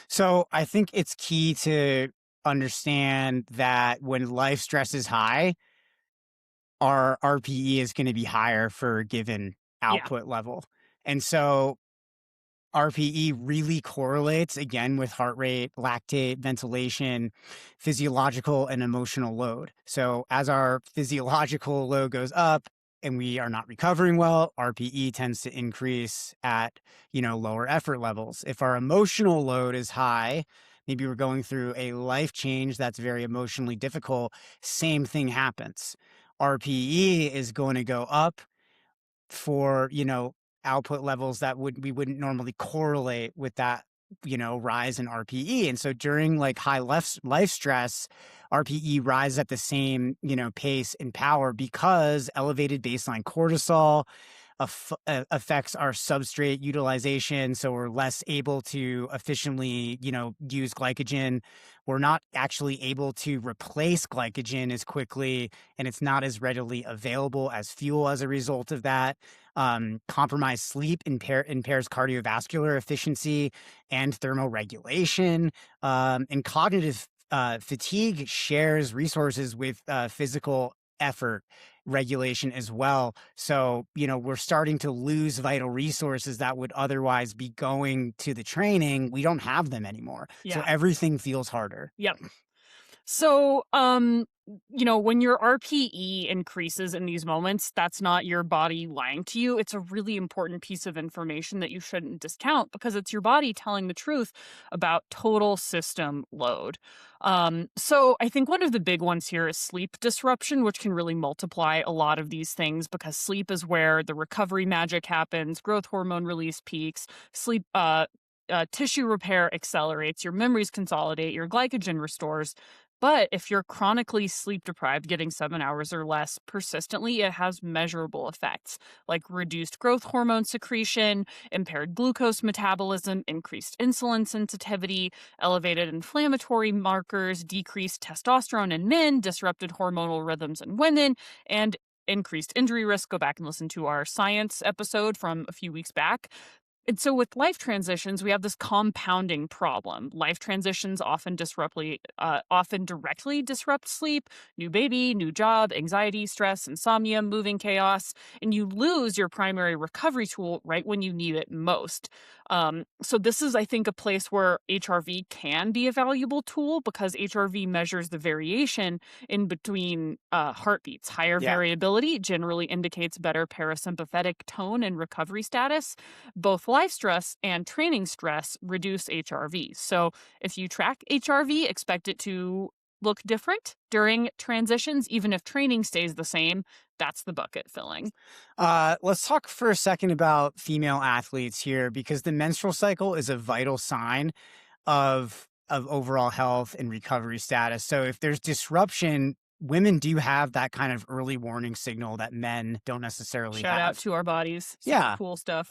Speaker 4: So I think it's key to understand that when life stress is high, our RPE is going to be higher for a given output level. And so RPE really correlates again with heart rate, lactate, ventilation, physiological and emotional load. So as our physiological load goes up and we are not recovering well, RPE tends to increase at, lower effort levels. If our emotional load is high, maybe we're going through a life change that's very emotionally difficult, same thing happens. RPE is going to go up for, output levels that we wouldn't normally correlate with that, rise in RPE. And so during like high life stress, RPE rises at the same, pace and power because elevated baseline cortisol affects our substrate utilization. So we're less able to efficiently, use glycogen. We're not actually able to replace glycogen as quickly, and it's not as readily available as fuel as a result of that. Compromised sleep impairs cardiovascular efficiency and thermoregulation, and cognitive fatigue shares resources with physical effort regulation as well. So, we're starting to lose vital resources that would otherwise be going to the training. We don't have them anymore.
Speaker 2: Yeah.
Speaker 4: So everything feels harder.
Speaker 2: Yep. So, when your RPE increases in these moments, that's not your body lying to you. It's a really important piece of information that you shouldn't discount because it's your body telling the truth about total system load. So I think one of the big ones here is sleep disruption, which can really multiply a lot of these things because sleep is where the recovery magic happens, growth hormone release peaks, sleep, tissue repair accelerates, your memories consolidate, your glycogen restores. But if you're chronically sleep deprived, getting 7 hours or less persistently, it has measurable effects like reduced growth hormone secretion, impaired glucose metabolism, increased insulin sensitivity, elevated inflammatory markers, decreased testosterone in men, disrupted hormonal rhythms in women, and increased injury risk. Go back and listen to our science episode from a few weeks back. And so with life transitions, we have this compounding problem. Life transitions often directly disrupt sleep, new baby, new job, anxiety, stress, insomnia, moving chaos, and you lose your primary recovery tool right when you need it most. So this is, I think, a place where HRV can be a valuable tool because HRV measures the variation in between heartbeats. Higher variability generally indicates better parasympathetic tone and recovery status. Both life stress and training stress reduce HRV. So if you track HRV, expect it to look different during transitions, even if training stays the same. That's the bucket filling.
Speaker 4: Let's talk for a second about female athletes here because the menstrual cycle is a vital sign of overall health and recovery status. So if there's disruption, women do have that kind of early warning signal that men don't necessarily have.
Speaker 2: Shout out to our bodies.
Speaker 4: Yeah.
Speaker 2: Cool stuff.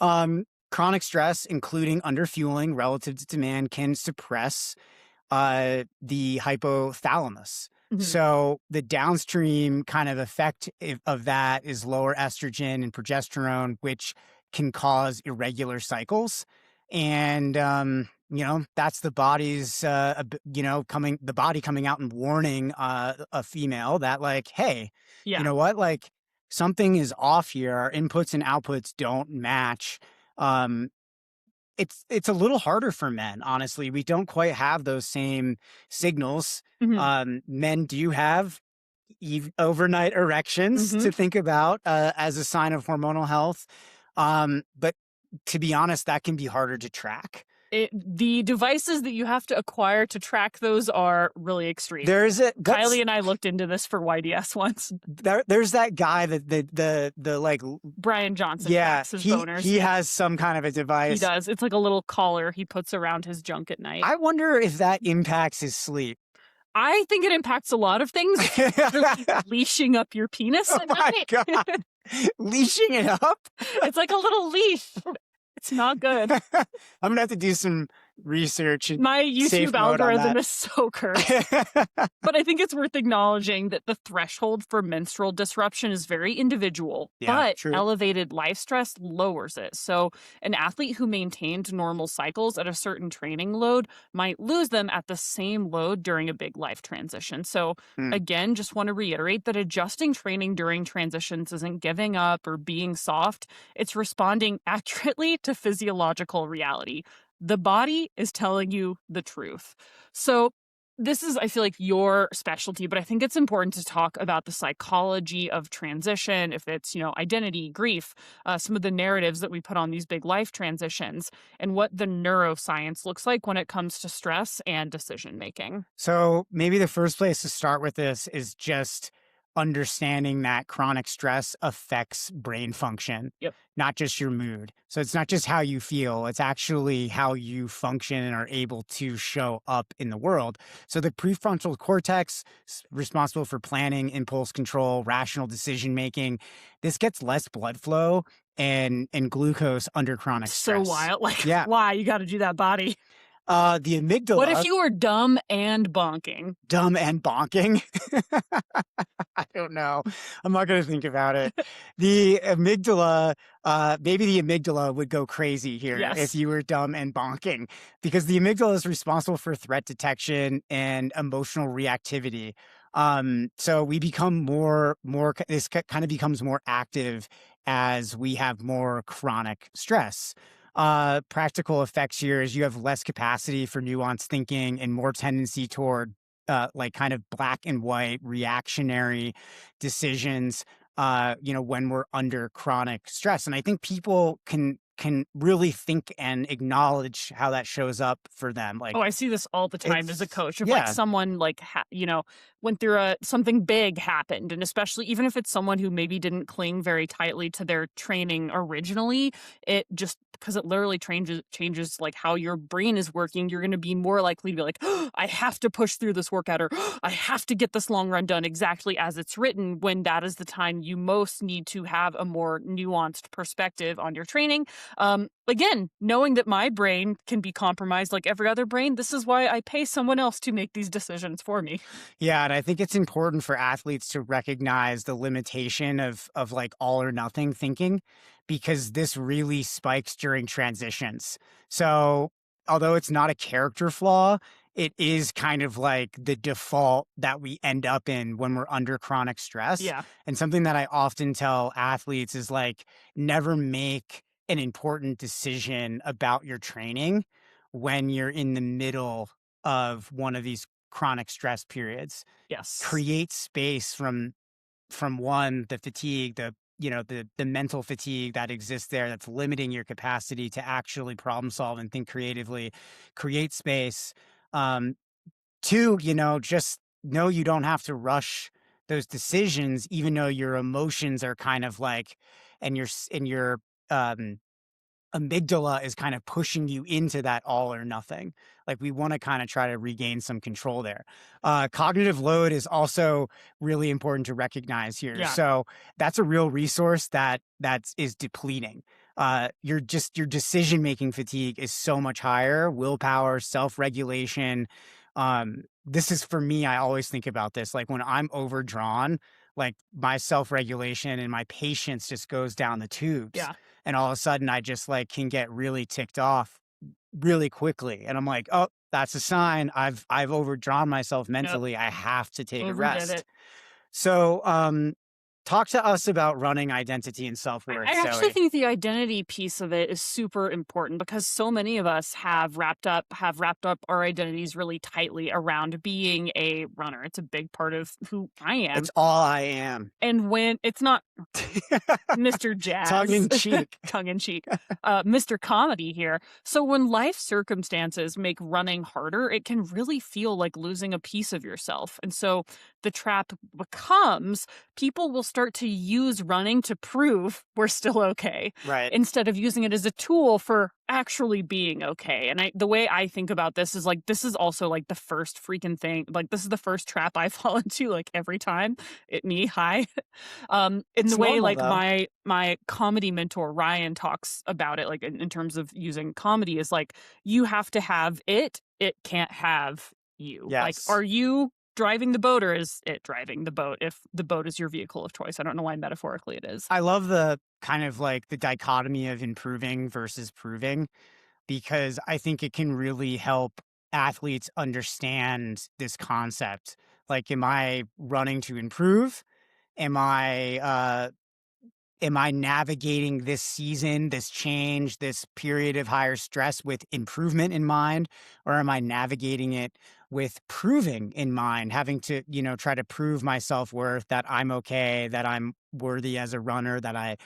Speaker 4: Chronic stress, including underfueling relative to demand, can suppress the hypothalamus.
Speaker 2: Mhm.
Speaker 4: So the downstream kind of effect of that is lower estrogen and progesterone, which can cause irregular cycles. And, that's the body's, the body coming out and warning a female that like, hey,
Speaker 2: Yeah.
Speaker 4: you know what, like something is off here. Our inputs and outputs don't match. Um, it's a little harder for men, honestly. We don't quite have those same signals. Men do have overnight erections to think about as a sign of hormonal health. But to be honest, that can be harder to track.
Speaker 2: The devices that you have to acquire to track those are really extreme. Kylie and I looked into this for YDS once.
Speaker 4: There's that guy that the like
Speaker 2: Brian Johnson.
Speaker 4: Yeah,
Speaker 2: his boners.
Speaker 4: He has some kind of a device.
Speaker 2: He does. It's like a little collar he puts around his junk at night.
Speaker 4: I wonder if that impacts his sleep.
Speaker 2: I think it impacts a lot of things. Leashing up your penis.
Speaker 4: Oh my God. Leashing it up?
Speaker 2: It's like a little leash. It's not good.
Speaker 4: I'm going to have to do some research.
Speaker 2: My YouTube algorithm is so cursed. But I think it's worth acknowledging that the threshold for menstrual disruption is very individual, but elevated life stress lowers it. So an athlete who maintained normal cycles at a certain training load might lose them at the same load during a big life transition. So again, just want to reiterate that adjusting training during transitions isn't giving up or being soft. It's responding accurately to physiological reality. The body is telling you the truth. So this is, I feel like, your specialty, but I think it's important to talk about the psychology of transition, if it's, identity, grief, some of the narratives that we put on these big life transitions, and what the neuroscience looks like when it comes to stress and decision making.
Speaker 4: So maybe the first place to start with this is just understanding that chronic stress affects brain function, not just your mood. So it's not just how you feel, it's actually how you function and are able to show up in the world. So the prefrontal cortex is responsible for planning, impulse control, rational decision making. This gets less blood flow and glucose under chronic stress.
Speaker 2: So wild. Why? You got to do that body.
Speaker 4: The amygdala.
Speaker 2: What if you were dumb and bonking?
Speaker 4: Dumb and bonking? I don't know. I'm not going to think about it. The amygdala, maybe the amygdala would go crazy here if you were dumb and bonking, because the amygdala is responsible for threat detection and emotional reactivity. So we become this kind of becomes more active as we have more chronic stress. Practical effects here is you have less capacity for nuanced thinking and more tendency toward kind of black and white reactionary decisions, when we're under chronic stress. And I think people can really think and acknowledge how that shows up for them.
Speaker 2: I see this all the time as a coach. If someone went through something big happened, and especially even if it's someone who maybe didn't cling very tightly to their training originally, it just, because it literally changes like how your brain is working, you're going to be more likely to be like, oh, I have to push through this workout, or oh, I have to get this long run done exactly as it's written, when that is the time you most need to have a more nuanced perspective on your training. Again, knowing that my brain can be compromised like every other brain, this is why I pay someone else to make these decisions for me.
Speaker 4: Yeah, and I think it's important for athletes to recognize the limitation of like all or nothing thinking, because this really spikes during transitions. So although it's not a character flaw, it is kind of like the default that we end up in when we're under chronic stress.
Speaker 2: Yeah.
Speaker 4: And something that I often tell athletes is like, never make an important decision about your training when you're in the middle of one of these chronic stress periods.
Speaker 2: Yes.
Speaker 4: Create space from the fatigue, the mental fatigue that exists there that's limiting your capacity to actually problem solve and think creatively. Create space. Two, just know you don't have to rush those decisions, even though your emotions are kind of like, and your amygdala is kind of pushing you into that all or nothing. Like, we want to kind of try to regain some control there. Cognitive load is also really important to recognize here.
Speaker 2: Yeah.
Speaker 4: So that's a real resource that is depleting. Your decision-making fatigue is so much higher. Willpower, self-regulation. This is, for me, I always think about this. Like, when I'm overdrawn, like, my self-regulation and my patience just goes down the tubes.
Speaker 2: Yeah.
Speaker 4: And all of a sudden I just like can get really ticked off really quickly. And I'm like, oh, that's a sign. I've overdrawn myself mentally. I have to take a
Speaker 2: Overdid
Speaker 4: rest.
Speaker 2: it.
Speaker 4: So talk to us about running identity and self-worth.
Speaker 2: I actually
Speaker 4: Zoe.
Speaker 2: think the identity piece of it is super important because so many of us have wrapped up our identities really tightly around being a runner. It's a big part of who I am.
Speaker 4: It's all I am.
Speaker 2: And when it's not Mr. Jazz,
Speaker 4: Tongue in cheek.
Speaker 2: Mr. Comedy here. So when life circumstances make running harder, it can really feel like losing a piece of yourself. And so the trap becomes people will start to use running to prove we're still okay,
Speaker 4: Right.
Speaker 2: instead of using it as a tool for actually being okay. And the way I think about this is like, this is also like the first freaking thing. Like this is the first trap I fall into like every time. In the way
Speaker 4: normal,
Speaker 2: like
Speaker 4: though.
Speaker 2: my comedy mentor Ryan talks about it, like in terms of using comedy, is like you have to have it can't have you. Like,
Speaker 4: Yes.
Speaker 2: are you driving the boat or is it driving the boat if the boat is your vehicle of choice? I don't know why metaphorically it is.
Speaker 4: I love the kind of like the dichotomy of improving versus proving, because I think it can really help athletes understand this concept. Like, am I running to improve? Am I navigating this season, this change, this period of higher stress with improvement in mind? Or am I navigating it with proving in mind, having to, try to prove my self-worth, that I'm okay, that I'm worthy as a runner, that I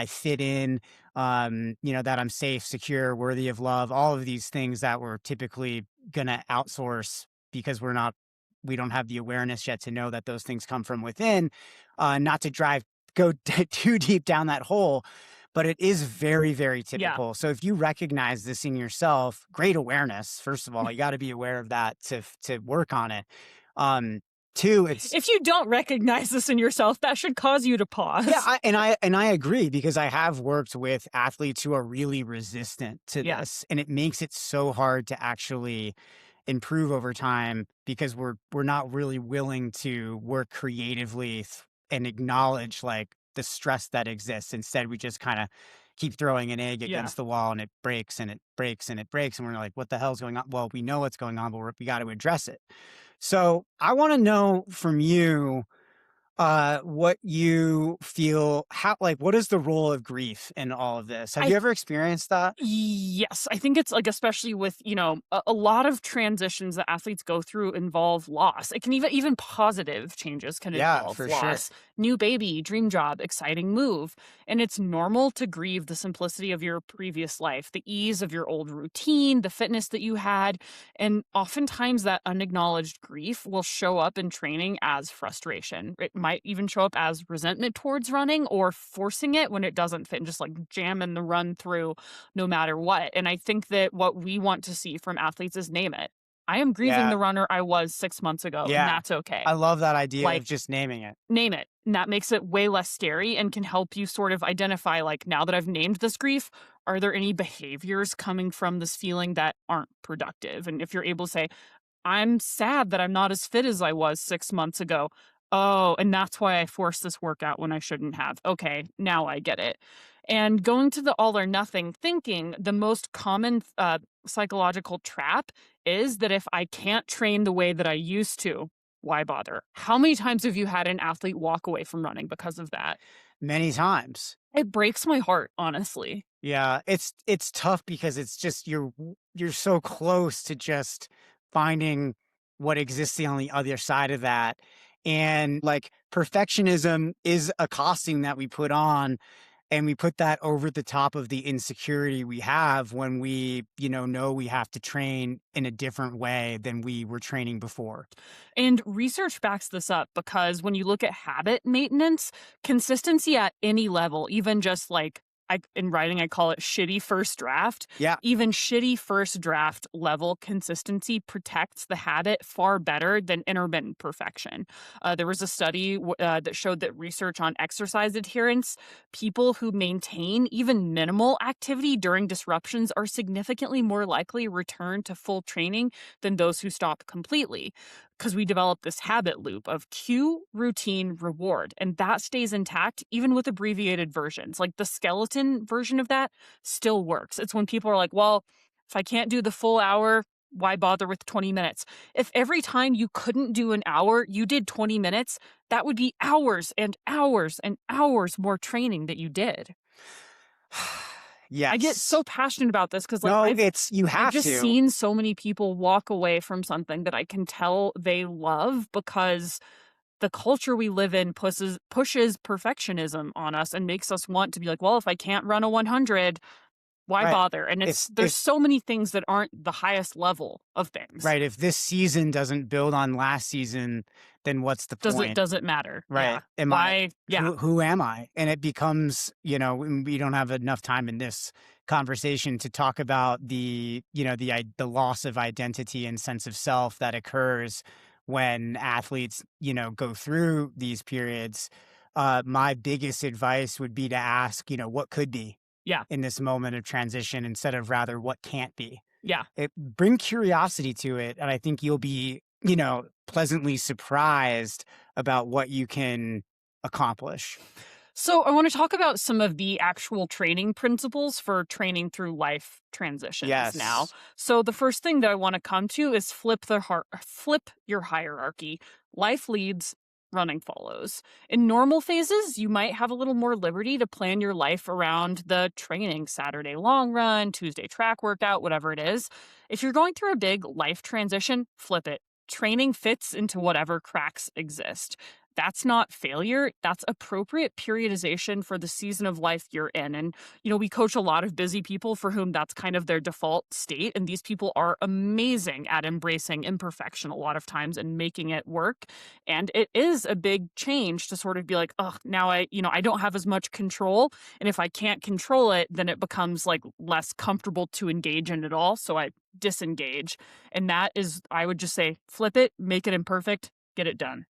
Speaker 4: fit in, that I'm safe, secure, worthy of love, all of these things that we're typically going to outsource because we don't have the awareness yet to know that those things come from within, not to go too deep down that hole, but it is very, very typical. So if you recognize this in yourself, great awareness. First of all, you got to be aware of that to work on it. Two,
Speaker 2: if you don't recognize this in yourself, that should cause you to pause.
Speaker 4: Yeah, I agree, because I have worked with athletes who are really resistant to this, and it makes it so hard to actually improve over time because we're not really willing to work creatively and acknowledge like the stress that exists. Instead, we just kind of keep throwing an egg against the wall, and it breaks and it breaks and it breaks. And we're like, what the hell's going on? Well, we know what's going on, but we got to address it. So I want to know from you what you feel, what is the role of grief in all of this? Have you ever experienced that?
Speaker 2: Yes. I think it's like, especially with, a lot of transitions that athletes go through involve loss. It can even positive changes can involve
Speaker 4: for
Speaker 2: loss.
Speaker 4: Sure.
Speaker 2: New baby, dream job, exciting move. And it's normal to grieve the simplicity of your previous life, the ease of your old routine, the fitness that you had. And oftentimes that unacknowledged grief will show up in training as frustration. It might even show up as resentment towards running or forcing it when it doesn't fit and just like jamming the run through no matter what. And I think that what we want to see from athletes is name it. I am grieving the runner I was 6 months ago, and that's okay.
Speaker 4: I love that idea of just naming it.
Speaker 2: Name it. And that makes it way less scary and can help you sort of identify, like, now that I've named this grief, are there any behaviors coming from this feeling that aren't productive? And if you're able to say, I'm sad that I'm not as fit as I was 6 months ago. Oh, and that's why I forced this workout when I shouldn't have. Okay, now I get it. And going to the all or nothing thinking, the most common psychological trap is that if I can't train the way that I used to, why bother? How many times have you had an athlete walk away from running because of that?
Speaker 4: Many times.
Speaker 2: It breaks my heart, honestly.
Speaker 4: Yeah, it's tough because it's just you're so close to just finding what exists on the other side of that. And like perfectionism is a costume that we put on, and we put that over the top of the insecurity we have when we, know we have to train in a different way than we were training before.
Speaker 2: And research backs this up because when you look at habit maintenance, consistency at any level, even just like in writing, I call it shitty first draft.
Speaker 4: Yeah.
Speaker 2: Even shitty first draft level consistency protects the habit far better than intermittent perfection. There was a study that showed that research on exercise adherence, people who maintain even minimal activity during disruptions are significantly more likely to return to full training than those who stop completely. because we develop this habit loop of cue, routine, reward, and that stays intact even with abbreviated versions. Like the skeleton version of that still works. It's when people are like, well, if I can't do the full hour, why bother with 20 minutes? If every time you couldn't do an hour, you did 20 minutes, that would be hours and hours and hours more training that you did.
Speaker 4: Yes.
Speaker 2: I get so passionate about this because
Speaker 4: you have
Speaker 2: I've just
Speaker 4: to.
Speaker 2: seen so many people walk away from something that I can tell they love because the culture we live in pushes perfectionism on us and makes us want to be like, well, if I can't run a 100, why
Speaker 4: Right.
Speaker 2: bother? And there's so many things that aren't the highest level of things.
Speaker 4: Right. If this season doesn't build on last season, then what's the point?
Speaker 2: Does it matter?
Speaker 4: Right.
Speaker 2: Yeah.
Speaker 4: Who am I? And it becomes, we don't have enough time in this conversation to talk about the loss of identity and sense of self that occurs when athletes, go through these periods. My biggest advice would be to ask, what could be in this moment of transition instead of rather what can't be.
Speaker 2: Yeah.
Speaker 4: Bring curiosity to it. And I think you'll be, pleasantly surprised about what you can accomplish.
Speaker 2: So I want to talk about some of the actual training principles for training through life transitions now. So the first thing that I want to come to is flip your hierarchy. Life leads, running follows. In normal phases, you might have a little more liberty to plan your life around the training, Saturday long run, Tuesday track workout, whatever it is. If you're going through a big life transition, flip it. Training fits into whatever cracks exist. That's not failure. That's appropriate periodization for the season of life you're in. And, we coach a lot of busy people for whom that's kind of their default state. And these people are amazing at embracing imperfection a lot of times and making it work. And it is a big change to sort of be like, oh, now I don't have as much control. And if I can't control it, then it becomes like less comfortable to engage in it all. So I disengage. And that is, I would just say, flip it, make it imperfect, get it done.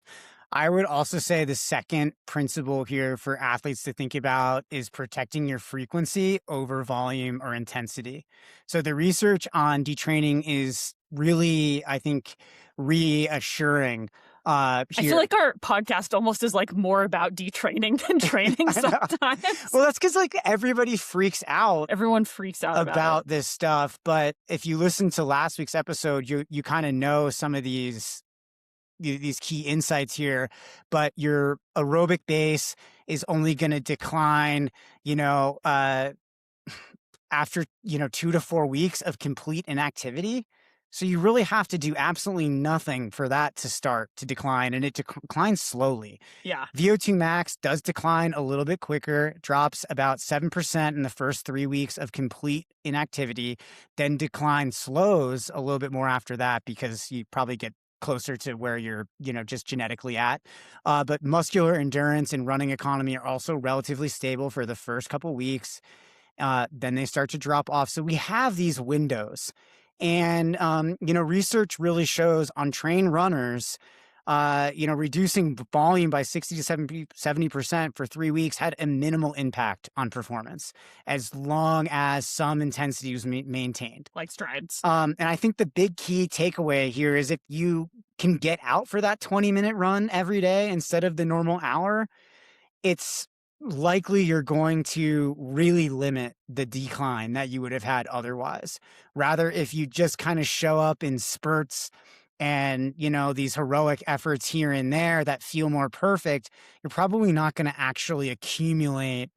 Speaker 4: I would also say the second principle here for athletes to think about is protecting your frequency over volume or intensity. So the research on detraining is really, I think, reassuring.
Speaker 2: I feel like our podcast almost is like more about detraining than training sometimes.
Speaker 4: Well, that's because everybody freaks out.
Speaker 2: Everyone freaks out
Speaker 4: about this stuff. But if you listen to last week's episode, you kind of know some of these key insights here, but your aerobic base is only going to decline, after, 2 to 4 weeks of complete inactivity. So you really have to do absolutely nothing for that to start to decline, and it declines slowly.
Speaker 2: Yeah.
Speaker 4: VO2 max does decline a little bit quicker, drops about 7% in the first 3 weeks of complete inactivity, then decline slows a little bit more after that because you probably get closer to where you're, just genetically at. But muscular endurance and running economy are also relatively stable for the first couple weeks. Then they start to drop off. So we have these windows. And, research really shows on trained runners, reducing volume by 60 to 70% for 3 weeks had a minimal impact on performance as long as some intensity was maintained.
Speaker 2: Like strides.
Speaker 4: And I think the big key takeaway here is if you can get out for that 20-minute run every day instead of the normal hour, it's likely you're going to really limit the decline that you would have had otherwise. Rather, if you just kind of show up in spurts and, these heroic efforts here and there that feel more perfect, you're probably not going to actually accumulate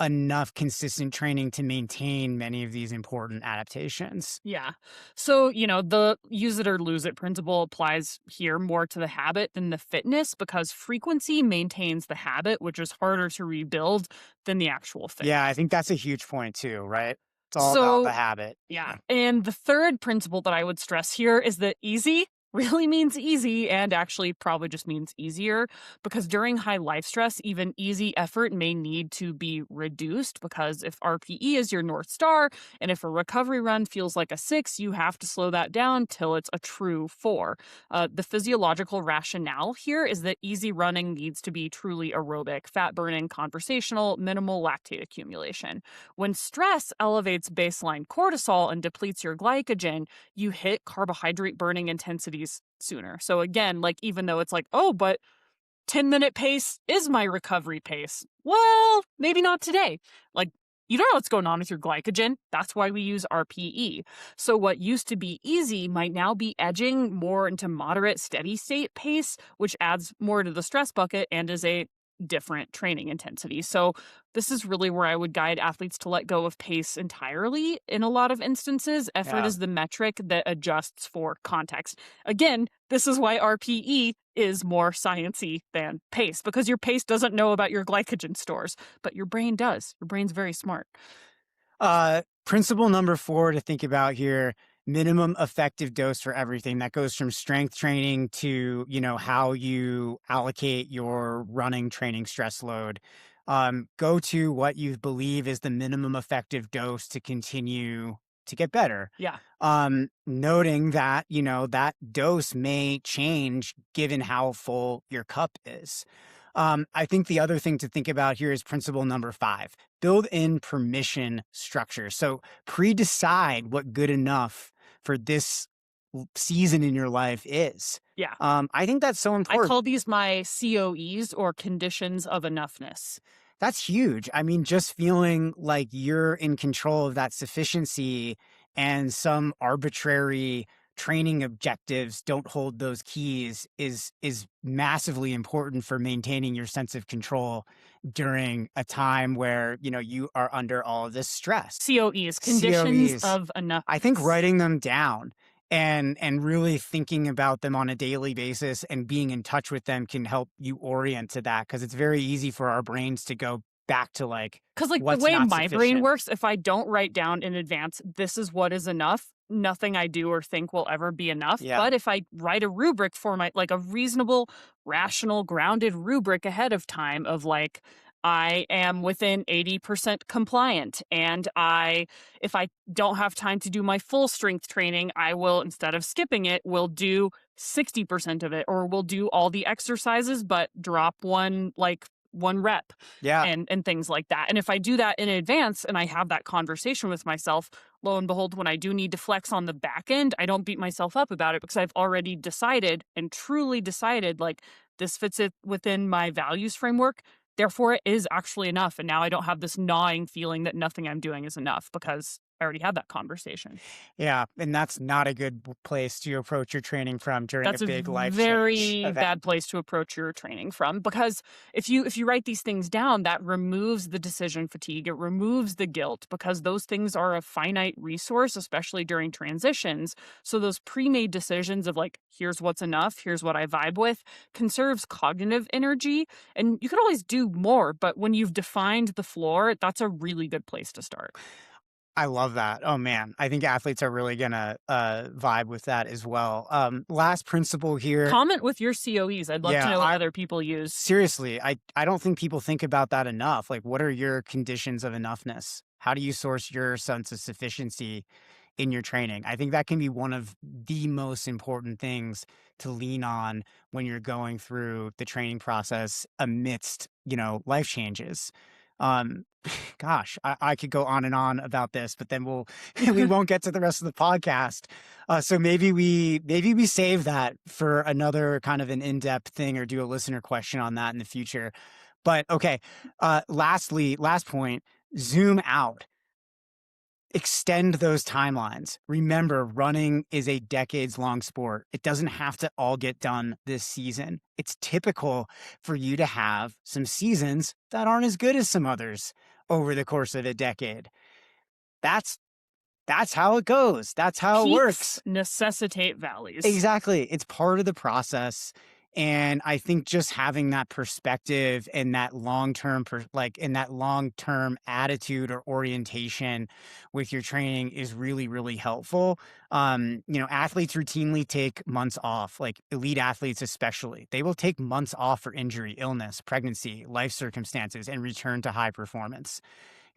Speaker 4: enough consistent training to maintain many of these important adaptations.
Speaker 2: Yeah. So, the use it or lose it principle applies here more to the habit than the fitness because frequency maintains the habit, which is harder to rebuild than the actual fitness.
Speaker 4: Yeah, I think that's a huge point too, right? It's all about the habit.
Speaker 2: Yeah. And the third principle that I would stress here is that easy really means easy and actually probably just means easier because during high life stress, even easy effort may need to be reduced because if RPE is your North Star and if a recovery run feels like a 6, you have to slow that down till it's a true 4. The physiological rationale here is that easy running needs to be truly aerobic, fat burning, conversational, minimal lactate accumulation. When stress elevates baseline cortisol and depletes your glycogen, you hit carbohydrate burning intensities sooner. So again, like, even though it's like, oh, but 10-minute pace is my recovery pace. Well, maybe not today. Like, you don't know what's going on with your glycogen. That's why we use RPE. So what used to be easy might now be edging more into moderate steady state pace, which adds more to the stress bucket and is a different training intensity. So this is really where I would guide athletes to let go of pace entirely. In a lot of instances, effort
Speaker 4: Yeah.
Speaker 2: is the metric that adjusts for context. Again, this is why RPE is more sciencey than pace, because your pace doesn't know about your glycogen stores, but your brain does. Your brain's very smart.
Speaker 4: Principle number 4 to think about here: minimum effective dose for everything. That goes from strength training to, how you allocate your running training stress load. Go to what you believe is the minimum effective dose to continue to get better.
Speaker 2: Yeah.
Speaker 4: Noting that, that dose may change given how full your cup is. I think the other thing to think about here is principle number 5: build in permission structure. So pre-decide what good enough for this season in your life is.
Speaker 2: Yeah.
Speaker 4: I think that's so
Speaker 2: I
Speaker 4: important.
Speaker 2: call these my COEs, or conditions of enoughness.
Speaker 4: That's huge. I mean, just feeling like you're in control of that sufficiency and some arbitrary training objectives don't hold those keys is massively important for maintaining your sense of control during a time where, you are under all of this stress.
Speaker 2: COEs, conditions
Speaker 4: COEs.
Speaker 2: of enoughness.
Speaker 4: I think writing them down and really thinking about them on a daily basis and being in touch with them can help you orient to that, because it's very easy for our brains to go back to
Speaker 2: because the
Speaker 4: what's
Speaker 2: way
Speaker 4: not
Speaker 2: my brain
Speaker 4: sufficient.
Speaker 2: works, if I don't write down in advance, this is what is enough, nothing I do or think will ever be enough.
Speaker 4: Yeah.
Speaker 2: But if I write a rubric for like a reasonable, rational, grounded rubric ahead of time of like, I am within 80% compliant, and if I don't have time to do my full strength training, I will, instead of skipping it, will do 60% of it, or will do all the exercises but drop one rep.
Speaker 4: Yeah.
Speaker 2: And things like that. And if I do that in advance and I have that conversation with myself, lo and behold, when I do need to flex on the back end, I don't beat myself up about it, because I've already decided, and truly decided, like, this fits it within my values framework. Therefore, it is actually enough. And now I don't have this gnawing feeling that nothing I'm doing is enough, because I already had that conversation.
Speaker 4: Yeah. And that's not a good place to approach your training from during
Speaker 2: That's
Speaker 4: a big life change
Speaker 2: very
Speaker 4: event.
Speaker 2: bad place to approach your training from, because if you write these things down, that removes the decision fatigue. It removes the guilt, because those things are a finite resource, especially during transitions. So those pre-made decisions of like, here's what's enough, here's what I vibe with, conserves cognitive energy. And you can always do more, but when you've defined the floor, that's a really good place to start.
Speaker 4: I love that. Oh man, I think athletes are really gonna vibe with that as well. Last principle here.
Speaker 2: Comment with your COEs. I'd love to know what other people use.
Speaker 4: Seriously, I don't think people think about that enough. Like, what are your conditions of enoughness? How do you source your sense of sufficiency in your training? I think that can be one of the most important things to lean on when you're going through the training process amidst, life changes. Gosh, I could go on and on about this, but then we won't get to the rest of the podcast. So maybe we save that for another kind of an in-depth thing, or do a listener question on that in the future. But okay, last point, zoom out. Extend those timelines. Remember, running is a decades-long sport. It doesn't have to all get done this season. It's typical for you to have some seasons that aren't as good as some others over the course of a decade. That's how it goes. That's how it works.
Speaker 2: Necessitate valleys.
Speaker 4: Exactly. It's part of the process. And I think just having that perspective and that long-term, attitude or orientation with your training is really, really helpful. Athletes routinely take months off, like elite athletes especially. They will take months off for injury, illness, pregnancy, life circumstances, and return to high performance.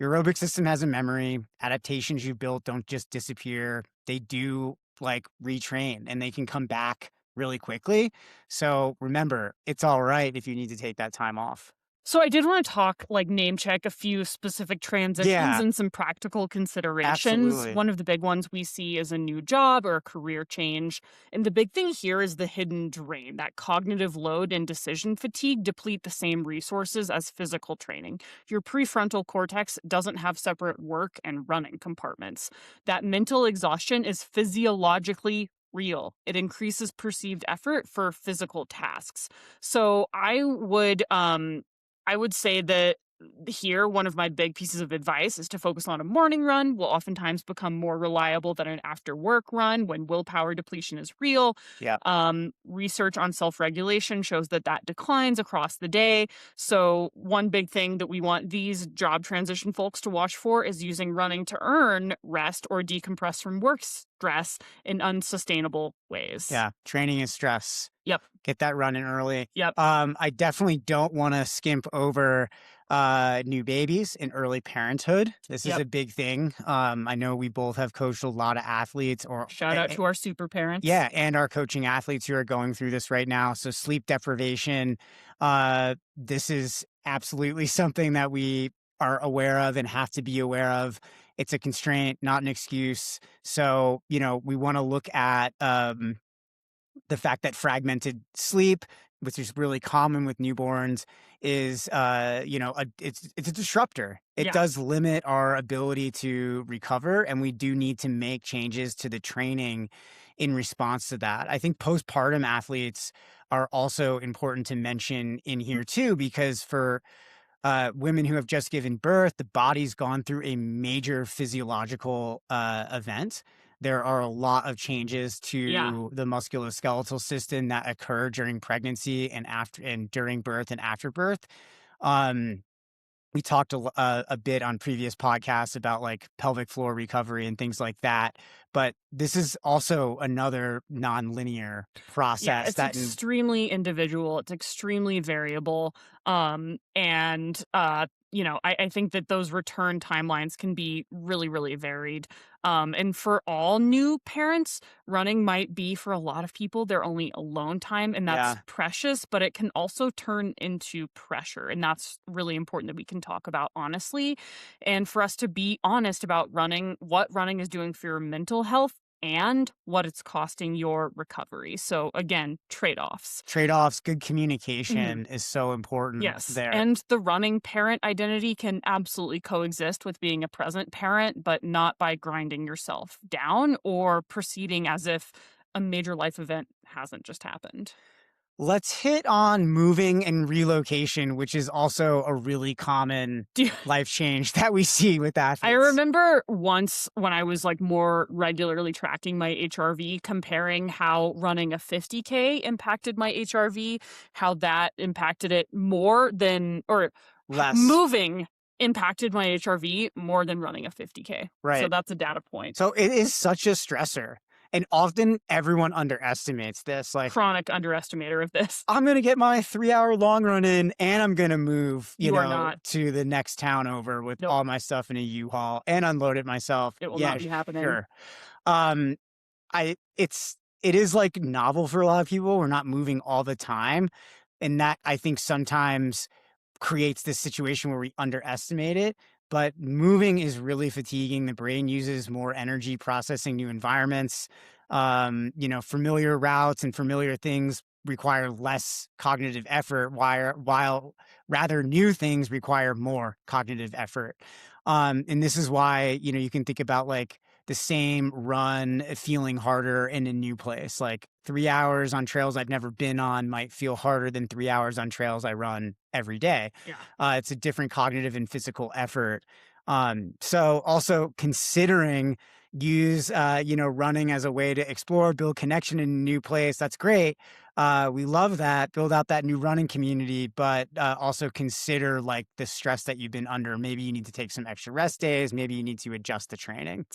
Speaker 4: Your aerobic system has a memory. Adaptations you've built don't just disappear. They do retrain, and they can come back really quickly. So remember, it's all right if you need to take that time off.
Speaker 2: So I did want to talk, like name check a few specific transitions
Speaker 4: Yeah,
Speaker 2: and some practical considerations.
Speaker 4: absolutely.
Speaker 2: One of the big ones we see is a new job or a career change. And the big thing here is the hidden drain. That cognitive load and decision fatigue deplete the same resources as physical training. Your prefrontal cortex doesn't have separate work and running compartments. That mental exhaustion is physiologically real. It increases perceived effort for physical tasks. So I would say that here, one of my big pieces of advice is to focus on a morning run will oftentimes become more reliable than an after work run when willpower depletion is real.
Speaker 4: Yeah.
Speaker 2: Research on self-regulation shows that declines across the day. So one big thing that we want these job transition folks to watch for is using running to earn rest or decompress from work stress in unsustainable ways.
Speaker 4: Yeah. Training is stress.
Speaker 2: Yep.
Speaker 4: Get that running early.
Speaker 2: Yep.
Speaker 4: I definitely don't want to skimp over new babies in early parenthood. This is
Speaker 2: Yep.
Speaker 4: a big thing. I know we both have coached a lot of athletes
Speaker 2: Shout out to our super parents.
Speaker 4: yeah, and our coaching athletes who are going through this right now. So sleep deprivation, this is absolutely something that we are aware of and have to be aware of. It's a constraint, not an excuse. So, we want to look at the fact that fragmented sleep, which is really common with newborns, is it's a disruptor. It
Speaker 2: Yeah.
Speaker 4: does limit our ability to recover, and we do need to make changes to the training in response to that. I think postpartum athletes are also important to mention in here too, because for women who have just given birth, the body's gone through a major physiological event. There are a lot of changes
Speaker 2: Yeah.
Speaker 4: to the musculoskeletal system that occur during pregnancy and after and during birth and after birth. Um, we talked a bit on previous podcasts about like pelvic floor recovery and things like that. But this is also another nonlinear
Speaker 2: Yeah,
Speaker 4: process
Speaker 2: it's
Speaker 4: that
Speaker 2: extremely individual. It's extremely variable. I think that those return timelines can be really, really varied. And for all new parents, running might be for a lot of people their only alone time, and that's
Speaker 4: yeah.
Speaker 2: precious, but it can also turn into pressure. And that's really important that we can talk about honestly. And for us to be honest about what running is doing for your mental health and what it's costing your recovery. So again, trade-offs.
Speaker 4: Trade-offs, good
Speaker 2: Mhm.
Speaker 4: communication is so important
Speaker 2: Yes.
Speaker 4: there.
Speaker 2: And the running parent identity can absolutely coexist with being a present parent, but not by grinding yourself down or proceeding as if a major life event hasn't just happened.
Speaker 4: Let's hit on moving and relocation, which is also a really common
Speaker 2: Do-
Speaker 4: life change that we see with athletes.
Speaker 2: I remember once when I was like more regularly tracking my HRV, comparing how running a 50K impacted my HRV, how that impacted it more than, or
Speaker 4: Less.
Speaker 2: moving impacted my HRV more than running a 50K. So
Speaker 4: Right.
Speaker 2: that's a data point.
Speaker 4: So it is such a stressor. And often everyone underestimates this. Like,
Speaker 2: Chronic underestimator of this.
Speaker 4: I'm going to get my 3-hour long run in and I'm going to move,
Speaker 2: You are not.
Speaker 4: to the next town over with
Speaker 2: Nope.
Speaker 4: all my stuff in a U-Haul and unload it myself.
Speaker 2: It will
Speaker 4: Yeah,
Speaker 2: not be happening.
Speaker 4: sure. It is like novel for a lot of people. We're not moving all the time. And that I think sometimes creates this situation where we underestimate it. But moving is really fatiguing. The brain uses more energy processing new environments. Familiar routes and familiar things require less cognitive effort, while rather new things require more cognitive effort. And this is why, you can think about like the same run feeling harder in a new place. Like 3 hours on trails I've never been on might feel harder than 3 hours on trails I run every day.
Speaker 2: Yeah.
Speaker 4: It's a different cognitive and physical effort. So also considering running as a way to explore, build connection in a new place. That's great. We love that. Build out that new running community, but also consider like the stress that you've been under. Maybe you need to take some extra rest days. Maybe you need to adjust the training.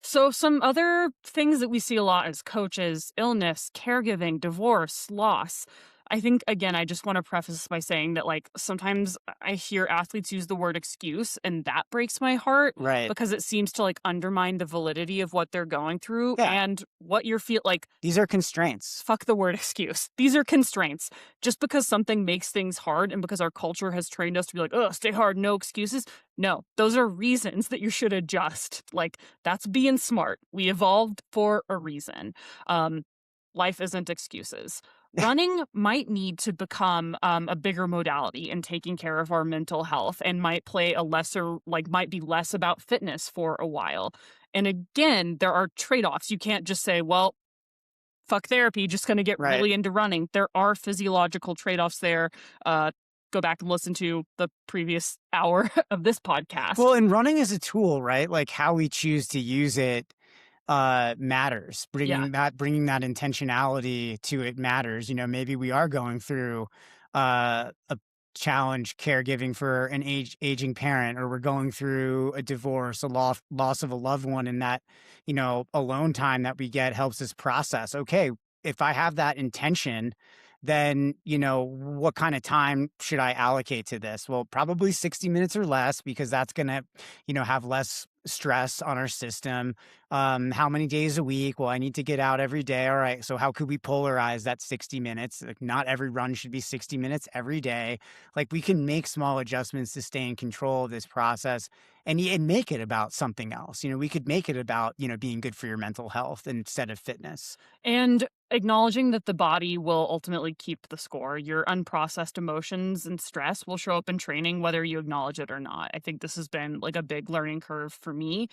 Speaker 2: So some other things that we see a lot as coaches: illness, caregiving, divorce, loss. I think, again, I just want to preface this by saying that, like, sometimes I hear athletes use the word excuse, and that breaks my heart
Speaker 4: Right.
Speaker 2: because it seems to, like, undermine the validity of what they're going through
Speaker 4: Yeah.
Speaker 2: and what you're like,
Speaker 4: These are constraints.
Speaker 2: fuck the word excuse. These are constraints. Just because something makes things hard and because our culture has trained us to be like, oh, stay hard, no excuses. No, those are reasons that you should adjust. Like, that's being smart. We evolved for a reason. Life isn't excuses. Running might need to become a bigger modality in taking care of our mental health and might play a lesser, like, might be less about fitness for a while. And again, there are trade offs. You can't just say, well, fuck therapy, just going to get
Speaker 4: Right.
Speaker 2: really into running. There are physiological trade offs there. Go back and listen to the previous hour of this podcast.
Speaker 4: Well, and running is a tool, right? Like how we choose to use it matters. Bringing that intentionality to it matters. Maybe we are going through a challenge caregiving for an aging parent, or we're going through a divorce, a loss of a loved one, and that alone time that we get helps us process. Okay, if I have that intention, then what kind of time should I allocate to this? Well, probably 60 minutes or less, because that's going to have less stress on our system. How many days a week? Well, I need to get out every day. All right, so how could we polarize that 60 minutes? Like, not every run should be 60 minutes every day. Like, we can make small adjustments to stay in control of this process and make it about something else. We could make it about being good for your mental health instead of fitness.
Speaker 2: And acknowledging that the body will ultimately keep the score. Your unprocessed emotions and stress will show up in training whether you acknowledge it or not. I think this has been like a big learning curve for me.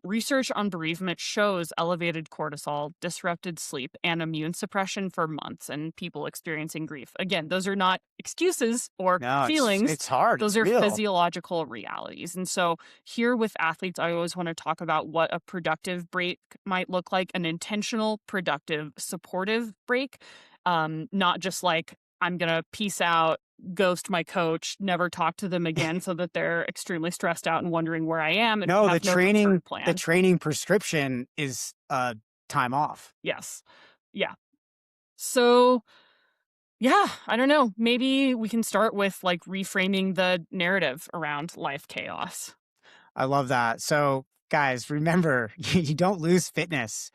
Speaker 2: Research on bereavement shows elevated cortisol, disrupted sleep, and immune suppression for months in people experiencing grief. Again, those are not excuses or feelings.
Speaker 4: It's hard.
Speaker 2: Those
Speaker 4: it's
Speaker 2: are
Speaker 4: real.
Speaker 2: physiological realities. And so here with athletes, I always want to talk about what a productive break might look like, an intentional, productive, supportive break. Not just like, I'm going to peace out, ghost my coach, never talk to them again so that they're extremely stressed out and wondering where I am. And
Speaker 4: No,
Speaker 2: have
Speaker 4: the training prescription is time off.
Speaker 2: Yes. Yeah. So yeah, I don't know. Maybe we can start with like reframing the narrative around life chaos.
Speaker 4: I love that. So guys, remember, you don't lose fitness.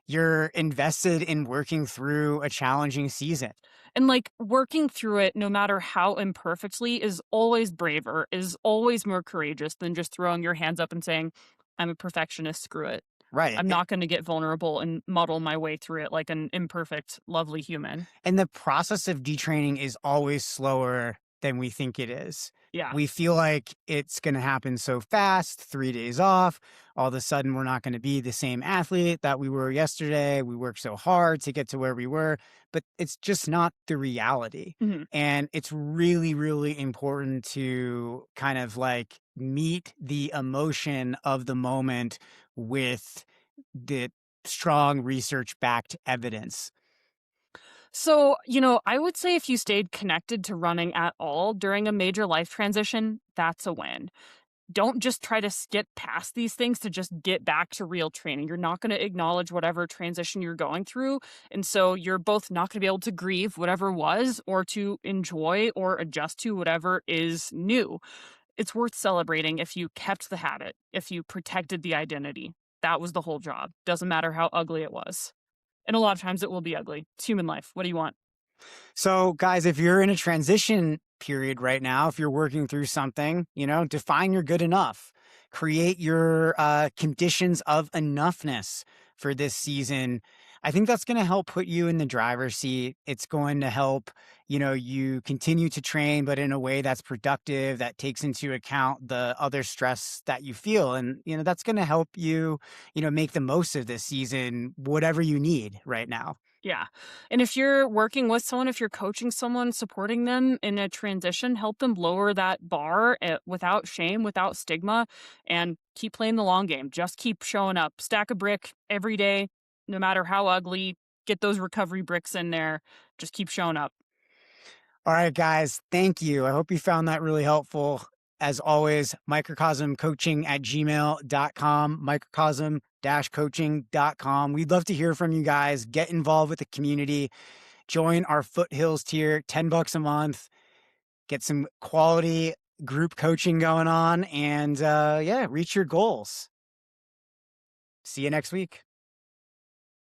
Speaker 4: You're invested in working through a challenging season.
Speaker 2: And like working through it, no matter how imperfectly, is always braver, is always more courageous than just throwing your hands up and saying, I'm a perfectionist, screw it.
Speaker 4: Right.
Speaker 2: I'm not going to get vulnerable and muddle my way through it like an imperfect, lovely human.
Speaker 4: And the process of detraining is always slower than we think it is.
Speaker 2: Yeah.
Speaker 4: We feel like it's going to happen so fast, 3 days off. All of a sudden, we're not going to be the same athlete that we were yesterday. We worked so hard to get to where we were, but it's just not the reality.
Speaker 2: Mhm.
Speaker 4: And it's really, really important to kind of like meet the emotion of the moment with the strong research-backed evidence.
Speaker 2: So, I would say if you stayed connected to running at all during a major life transition, that's a win. Don't just try to skip past these things to just get back to real training. You're not going to acknowledge whatever transition you're going through. And so you're both not going to be able to grieve whatever was or to enjoy or adjust to whatever is new. It's worth celebrating if you kept the habit, if you protected the identity. That was the whole job. Doesn't matter how ugly it was. And a lot of times it will be ugly. It's human life. What do you want?
Speaker 4: So, guys, if you're in a transition period right now, if you're working through something, define your good enough. Create your conditions of enoughness for this season. I think that's going to help put you in the driver's seat. It's going to help, you continue to train, but in a way that's productive, that takes into account the other stress that you feel. And, that's going to help you, make the most of this season, whatever you need right now.
Speaker 2: Yeah. And if you're working with someone, if you're coaching someone, supporting them in a transition, help them lower that bar without shame, without stigma, and keep playing the long game. Just keep showing up. Stack a brick every day, no matter how ugly. Get those recovery bricks in there. Just keep showing up.
Speaker 4: All right, guys. Thank you. I hope you found that really helpful. As always, microcosmcoaching@gmail.com, microcosm-coaching.com. We'd love to hear from you guys. Get involved with the community. join our Foothills tier, $10 a month, get some quality group coaching going on, and reach your goals. See you next week.